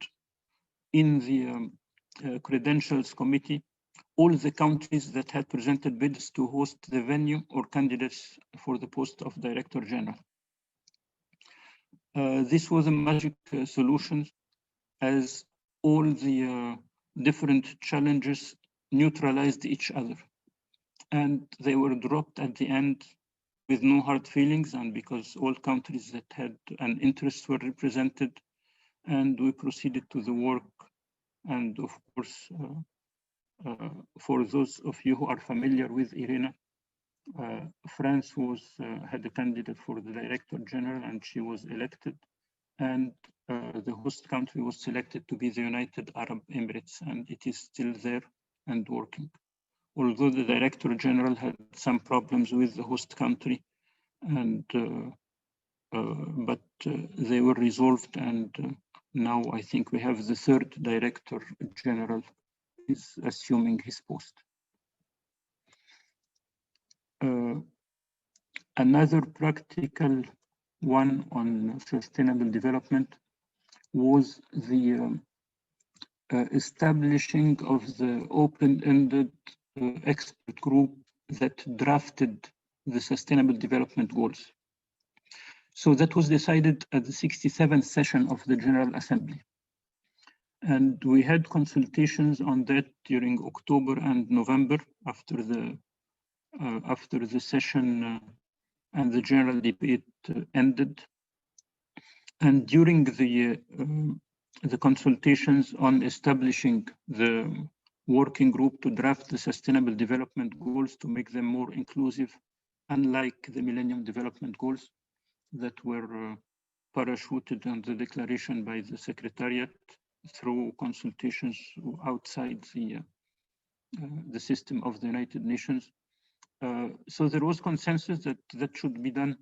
in the credentials committee all the countries that had presented bids to host the venue or candidates for the post of Director General. This was a magic solution, as all the different challenges neutralized each other. And they were dropped at the end with no hard feelings, and because all countries that had an interest were represented, and we proceeded to the work. And of course, for those of you who are familiar with IRENA, France had a candidate for the Director General, and she was elected. And the host country was selected to be the United Arab Emirates, and it is still there and working. Although the Director General had some problems with the host country, and but they were resolved, and now I think we have the third Director General is assuming his post. Another practical one on sustainable development was the establishing of the open-ended expert group that drafted the Sustainable Development Goals. So that was decided at the 67th session of the General Assembly. And we had consultations on that during October and November after the session and the general debate ended. And during the consultations on establishing the working group to draft the Sustainable Development Goals to make them more inclusive, unlike the Millennium Development Goals that were parachuted on the declaration by the Secretariat through consultations outside the system of the United Nations. So there was consensus that should be done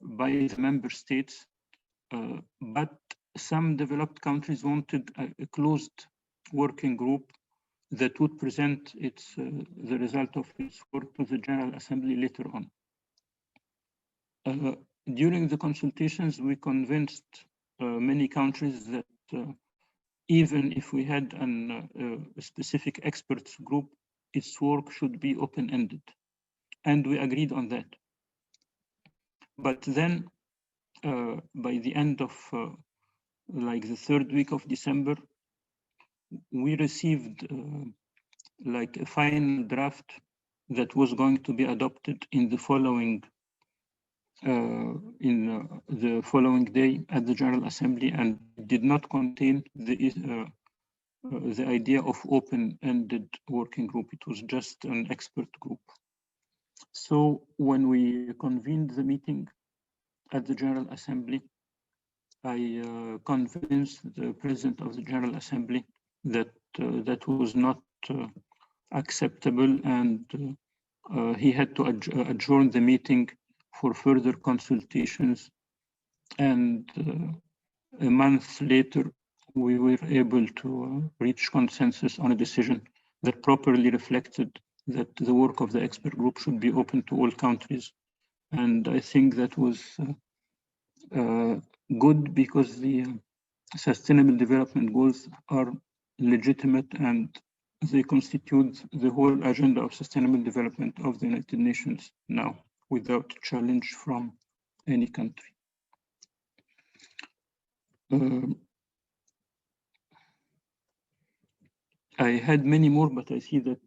by the member states, but some developed countries wanted a closed working group that would present the result of its work to the General Assembly later on. During the consultations, we convinced many countries that even if we had a specific experts group, its work should be open-ended. And we agreed on that. But then by the end of like the third week of December, we received like a final draft that was going to be adopted in the following in the following day at the General Assembly, and did not contain the idea of open-ended working group. It was just an expert group. So when we convened the meeting at the General Assembly, I convinced the President of the General Assembly that that was not acceptable, and he had to adjourn the meeting for further consultations. And a month later, we were able to reach consensus on a decision that properly reflected that the work of the expert group should be open to all countries. And I think that was good, because the sustainable development goals are legitimate and they constitute the whole agenda of sustainable development of the United Nations now, without challenge from any country. I had many more, but I see that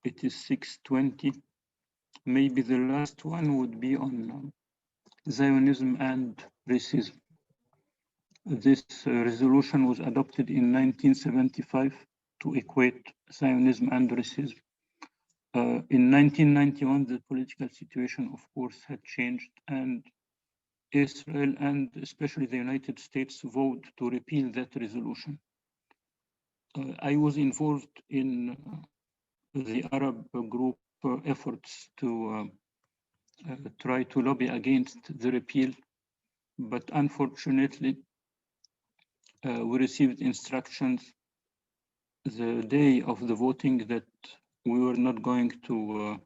it is 6:20. Maybe the last one would be on Zionism and racism. This resolution was adopted in 1975 to equate Zionism and racism. In 1991, the political situation, of course, had changed, and Israel and especially the United States voted to repeal that resolution. I was involved in the Arab group efforts to try to lobby against the repeal, but unfortunately, we received instructions the day of the voting that we were not going to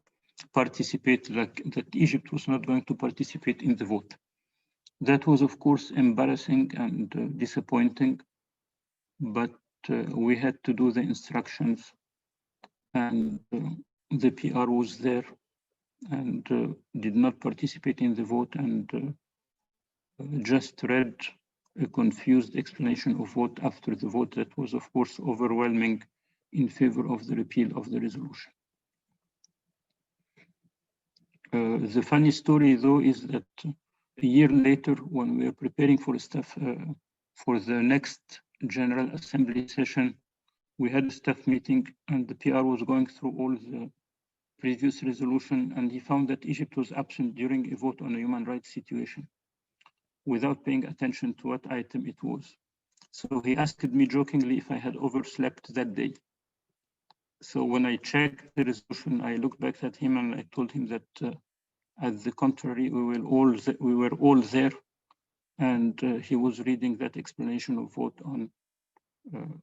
participate, like that Egypt was not going to participate in the vote. That was, of course, embarrassing and disappointing, but we had to do the instructions, and the PR was there and did not participate in the vote, and just read a confused explanation of vote after the vote that was, of course, overwhelming in favor of the repeal of the resolution. The funny story, though, is that a year later, when we were preparing for staff for the next General Assembly session, we had a staff meeting, and the PR was going through all the previous resolution, and he found that Egypt was absent during a vote on a human rights situation, without paying attention to what item it was. So he asked me jokingly if I had overslept that day. So when I checked the resolution, I looked back at him and I told him that at the contrary, we were all there, and he was reading that explanation of vote on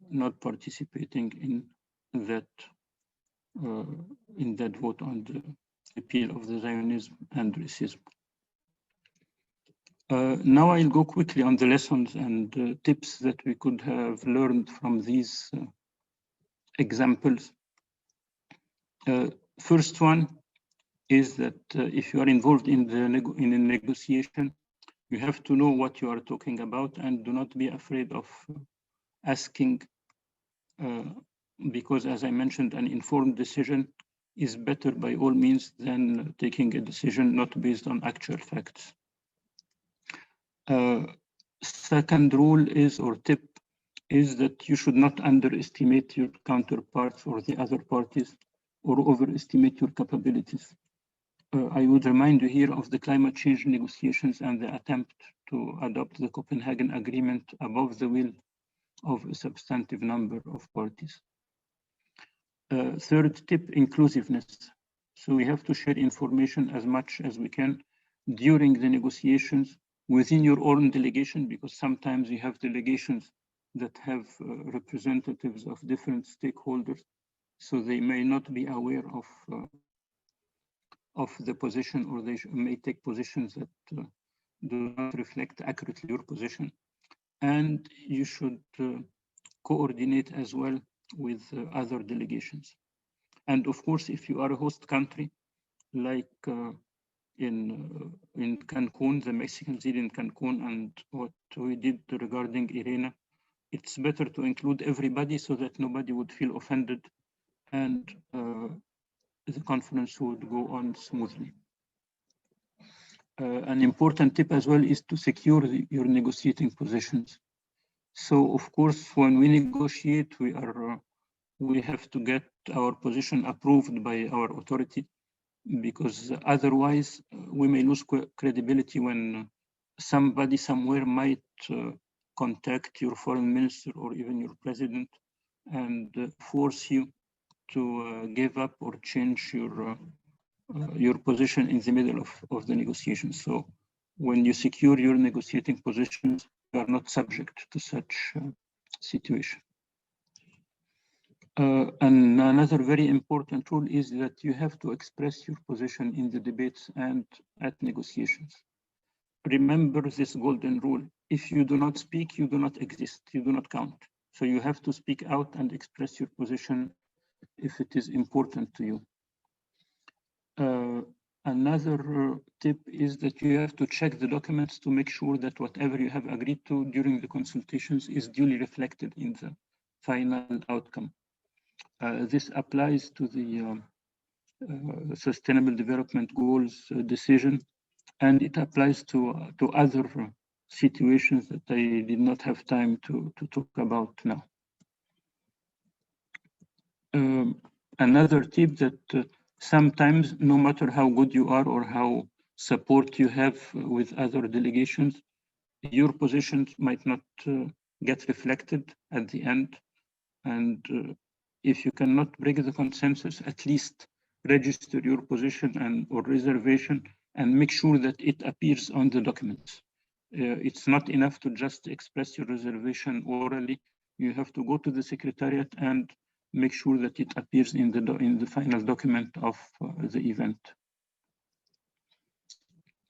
not participating in that vote on the repeal of the Zionism and racism. Now I'll go quickly on the lessons and tips that we could have learned from these examples. First one is that if you are involved in a negotiation, you have to know what you are talking about, and do not be afraid of asking, because as I mentioned, an informed decision is better by all means than taking a decision not based on actual facts. Second rule is, or tip, is that you should not underestimate your counterparts or the other parties, or overestimate your capabilities. I would remind you here of the climate change negotiations and the attempt to adopt the Copenhagen Agreement above the will of a substantive number of parties. Third tip, inclusiveness. So we have to share information as much as we can during the negotiations within your own delegation, because sometimes you have delegations that have representatives of different stakeholders, so they may not be aware of the position, or they may take positions that do not reflect accurately your position. And you should coordinate as well with other delegations. And of course, if you are a host country, like in Cancun, the Mexicans did in Cancun, and what we did regarding Irena, it's better to include everybody so that nobody would feel offended, and the conference would go on smoothly. An important tip as well is to secure your negotiating positions. So of course, when we negotiate, we have to get our position approved by our authority, because otherwise we may lose credibility when somebody somewhere might contact your foreign minister or even your president and force you to give up or change your position in the middle of the negotiations. So when you secure your negotiating positions, you are not subject to such situation. And another very important rule is that you have to express your position in the debates and at negotiations. Remember this golden rule: if you do not speak, you do not exist, you do not count. So you have to speak out and express your position if it is important to you. Another tip is that you have to check the documents to make sure that whatever you have agreed to during the consultations is duly reflected in the final outcome. This applies to the Sustainable Development Goals decision, and it applies to other situations that I did not have time to talk about now. Another tip that sometimes, no matter how good you are or how support you have with other delegations, your positions might not get reflected at the end. And if you cannot break the consensus, at least register your position and or reservation and make sure that it appears on the documents. It's not enough to just express your reservation orally. You have to go to the secretariat and make sure that it appears in the final document of the event.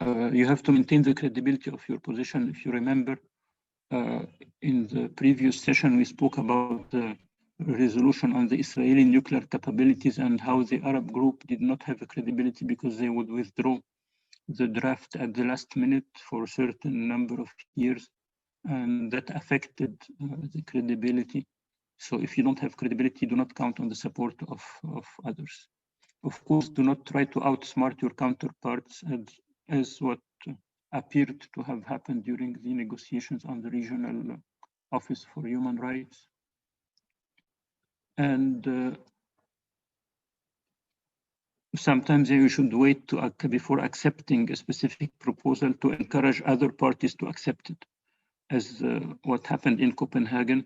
You have to maintain the credibility of your position. If you remember, in the previous session, we spoke about the resolution on the Israeli nuclear capabilities and how the Arab group did not have a credibility because they would withdraw the draft at the last minute for a certain number of years, and that affected the credibility. So if you don't have credibility, do not count on the support of others. Of course, do not try to outsmart your counterparts as what appeared to have happened during the negotiations on the Regional Office for Human Rights. And sometimes you should wait before accepting a specific proposal to encourage other parties to accept it, as what happened in Copenhagen.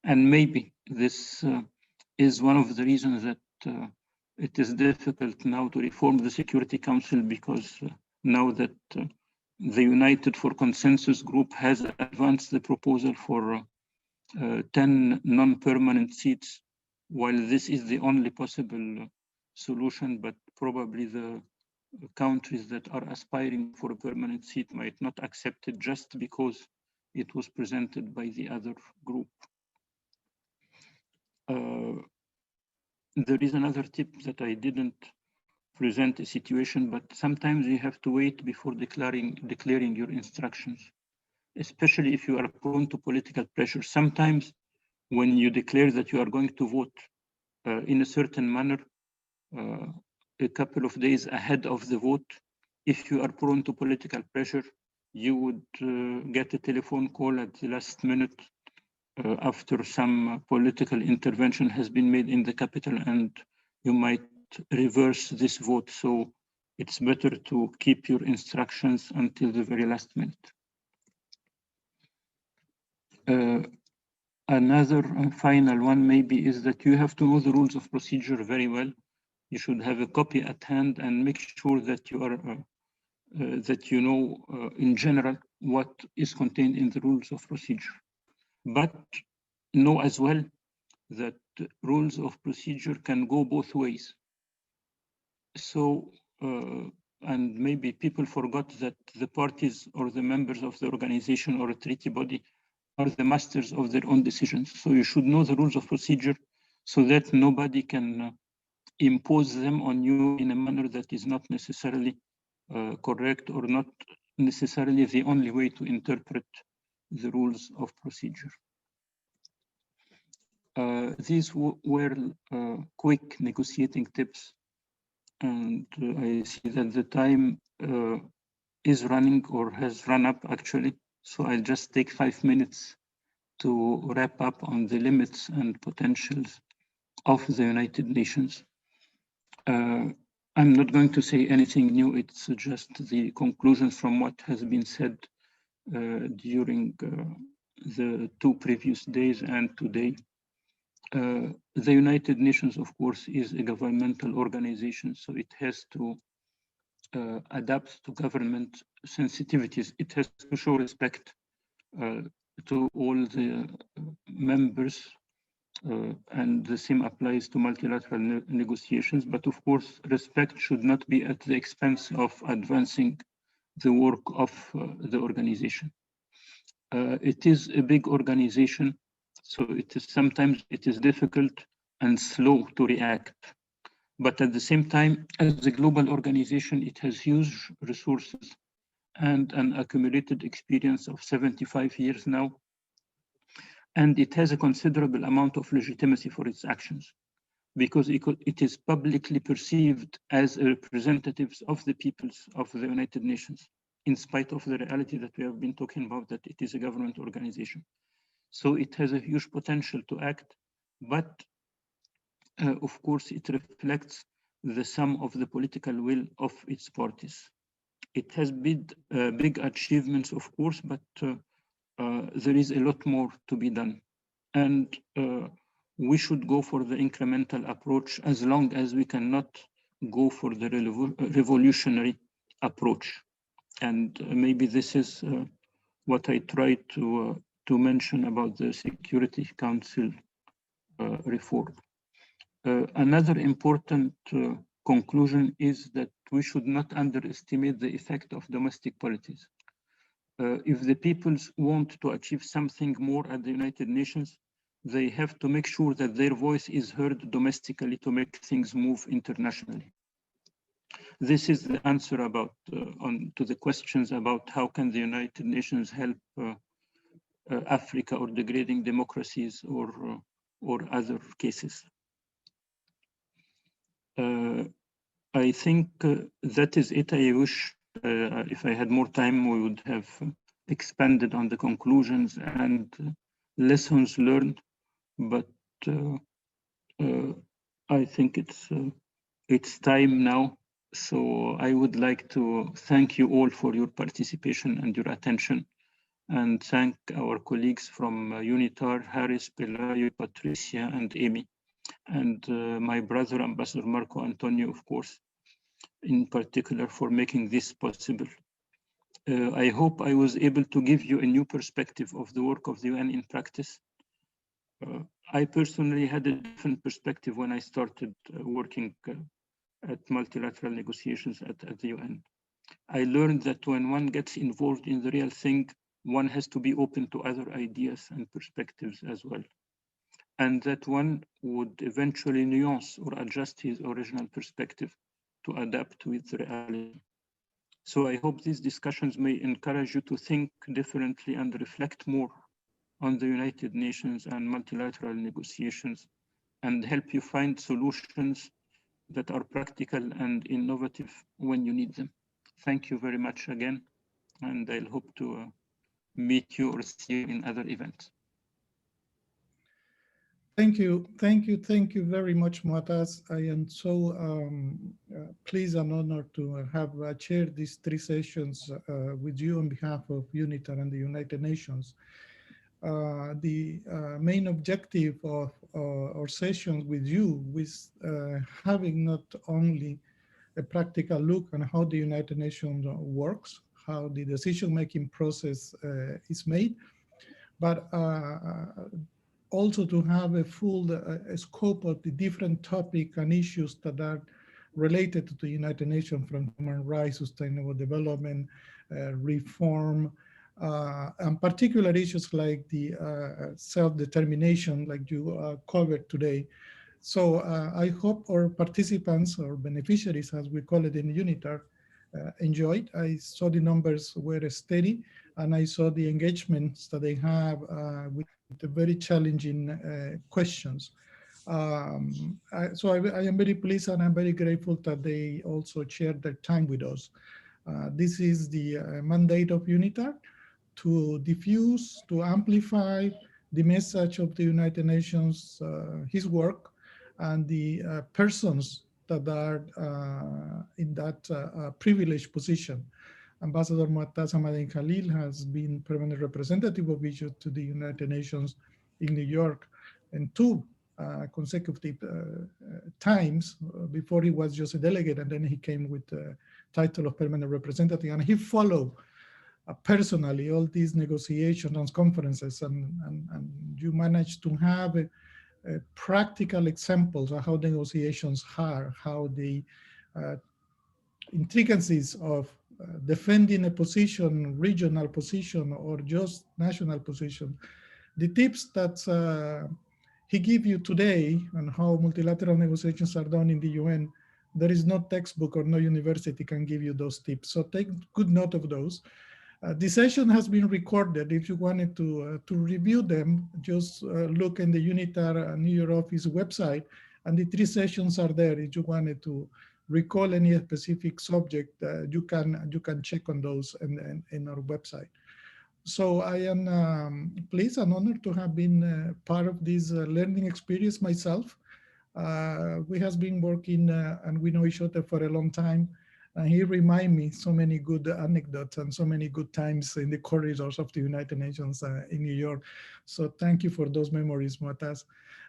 And maybe this is one of the reasons that it is difficult now to reform the Security Council, because now that the United for Consensus group has advanced the proposal for 10 non-permanent seats, while this is the only possible solution, but probably the countries that are aspiring for a permanent seat might not accept it just because it was presented by the other group. There is another tip that I didn't present a situation, but sometimes you have to wait before declaring your instructions, especially if you are prone to political pressure. Sometimes when you declare that you are going to vote in a certain manner, a couple of days ahead of the vote, if you are prone to political pressure, you would get a telephone call at the last minute after some political intervention has been made in the capital, and you might reverse this vote. So it's better to keep your instructions until the very last minute. Another final one maybe is that you have to know the rules of procedure very well. You should have a copy at hand and make sure that you are that you know in general what is contained in the rules of procedure. But know as well that rules of procedure can go both ways. So, and maybe people forgot that the parties or the members of the organization or a treaty body are the masters of their own decisions. So you should know the rules of procedure so that nobody can impose them on you in a manner that is not necessarily correct or not necessarily the only way to interpret the rules of procedure. These were quick negotiating tips, and I see that the time is running or has run up actually. So I'll just take 5 minutes to wrap up on the limits and potentials of the United Nations. I'm not going to say anything new. It's just the conclusions from what has been said during the 2 previous days and today. The United Nations, of course, is a governmental organization, so it has to adapt to government sensitivities. It has to show respect to all the members, and the same applies to multilateral negotiations. But of course, respect should not be at the expense of advancing the work of the organization. It is a big organization, so sometimes it is difficult and slow to react. But at the same time, as a global organization, it has huge resources and an accumulated experience of 75 years now. And it has a considerable amount of legitimacy for its actions, because it is publicly perceived as representatives of the peoples of the United Nations, in spite of the reality that we have been talking about, that it is a government organization. So it has a huge potential to act, but of course, it reflects the sum of the political will of its parties. It has big achievements, of course, but there is a lot more to be done. And we should go for the incremental approach as long as we cannot go for the revolutionary approach. And maybe this is what I tried to mention about the Security Council reform. Another important conclusion is that we should not underestimate the effect of domestic policies. If the peoples want to achieve something more at the United Nations, they have to make sure that their voice is heard domestically to make things move internationally. This is the answer about to the questions about how can the United Nations help Africa or degrading democracies or other cases. I think that is it. I wish if I had more time, we would have expanded on the conclusions and lessons learned, but I think it's time now. So I would like to thank you all for your participation and your attention, and thank our colleagues from UNITAR, Harris, Pelayo, Patricia, and Amy, and my brother, Ambassador Marco Antonio, of course, in particular, for making this possible. I hope I was able to give you a new perspective of the work of the UN in practice. I personally had a different perspective when I started working at multilateral negotiations at the UN. I learned that when one gets involved in the real thing, one has to be open to other ideas and perspectives as well, and that one would eventually nuance or adjust his original perspective to adapt with reality. So I hope these discussions may encourage you to think differently and reflect more on the United Nations and multilateral negotiations, and help you find solutions that are practical and innovative when you need them. Thank you very much again, and I'll hope to meet you or see you in other events. Thank you very much, Muataz. I am so pleased and honored to have chaired these 3 sessions with you on behalf of UNITAR and the United Nations. The main objective of our sessions with you was having not only a practical look on how the United Nations works, how the decision-making process is made, but also to have a full scope of the different topics and issues that are related to the United Nations, from human rights, sustainable development, reform, and particular issues like the self-determination, like you covered today. So I hope our participants, or beneficiaries, as we call it in UNITAR, enjoyed. I saw the numbers were steady, and I saw the engagements that they have with the very challenging questions. So I am very pleased, and I'm very grateful that they also shared their time with us. This is the mandate of UNITAR, to diffuse, to amplify the message of the United Nations, his work, and the persons that are in that privileged position. Ambassador Muattaz Ahmadin Khalil has been permanent representative of Egypt to the United Nations in New York, and two consecutive times before he was just a delegate, and then he came with the title of permanent representative, and he followed personally all these negotiations and conferences, and you managed to have practical examples of how negotiations are, how the intricacies of defending a position, regional position, or just national position. The tips that he gave you today on how multilateral negotiations are done in the UN, there is no textbook or no university can give you those tips. So take good note of those. The session has been recorded. If you wanted to review them, just look in the UNITAR New York office website, and the 3 sessions are there. If you wanted to recall any specific subject, you can check on those in our website. So I am pleased and honored to have been part of this learning experience myself. We have been working and we know each other for a long time. And he reminded me so many good anecdotes and so many good times in the corridors of the United Nations in New York. So thank you for those memories, Muattaz.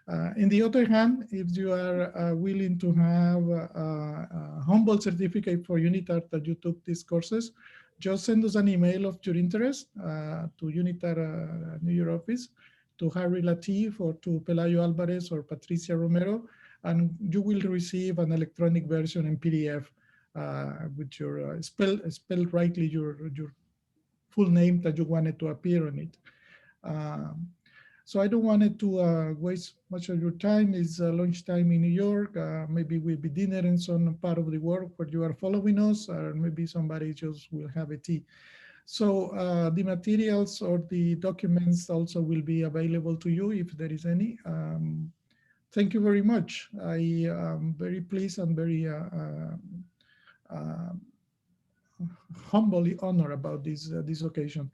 On the other hand, if you are willing to have a humble certificate for UNITAR that you took these courses, just send us an email of your interest to UNITAR New York office, to Harry Latif or to Pelayo Alvarez or Patricia Romero, and you will receive an electronic version in PDF with your spell rightly your full name that you wanted to appear on it. So I don't want it to waste much of your time. It's lunchtime in New York. Maybe we'll be dinner in some part of the world where you are following us, or maybe somebody just will have a tea. So the materials or the documents also will be available to you if there is any. Thank you very much. I am very pleased and very humbly honored about this occasion.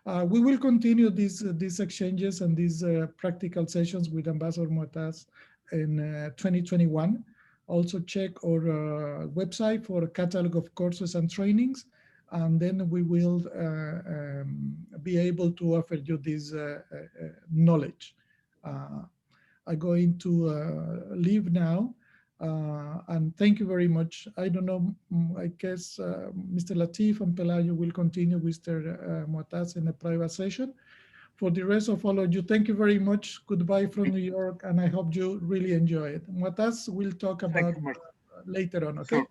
We will continue these exchanges and these practical sessions with Ambassador Muattaz in 2021. Also check our website for a catalog of courses and trainings, and then we will be able to offer you this knowledge. I'm going to leave now. And thank you very much. I don't know, I guess Mr. Latif and Pelayo will continue with Mr. Muattaz in a private session. For the rest of all of you, thank you very much. Goodbye from New York, and I hope you really enjoy it. Muattaz we'll talk about later on, okay? Sure.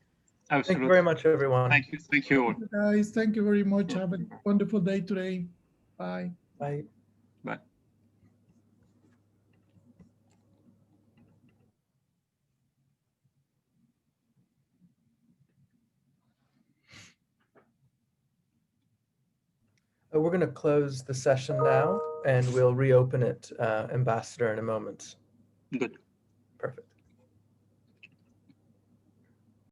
Absolutely. Thank you very much, everyone. Thank you all. Guys, thank you very much. Have a wonderful day today. Bye. Bye. Bye. We're going to close the session now, and we'll reopen it, Ambassador, in a moment. Good.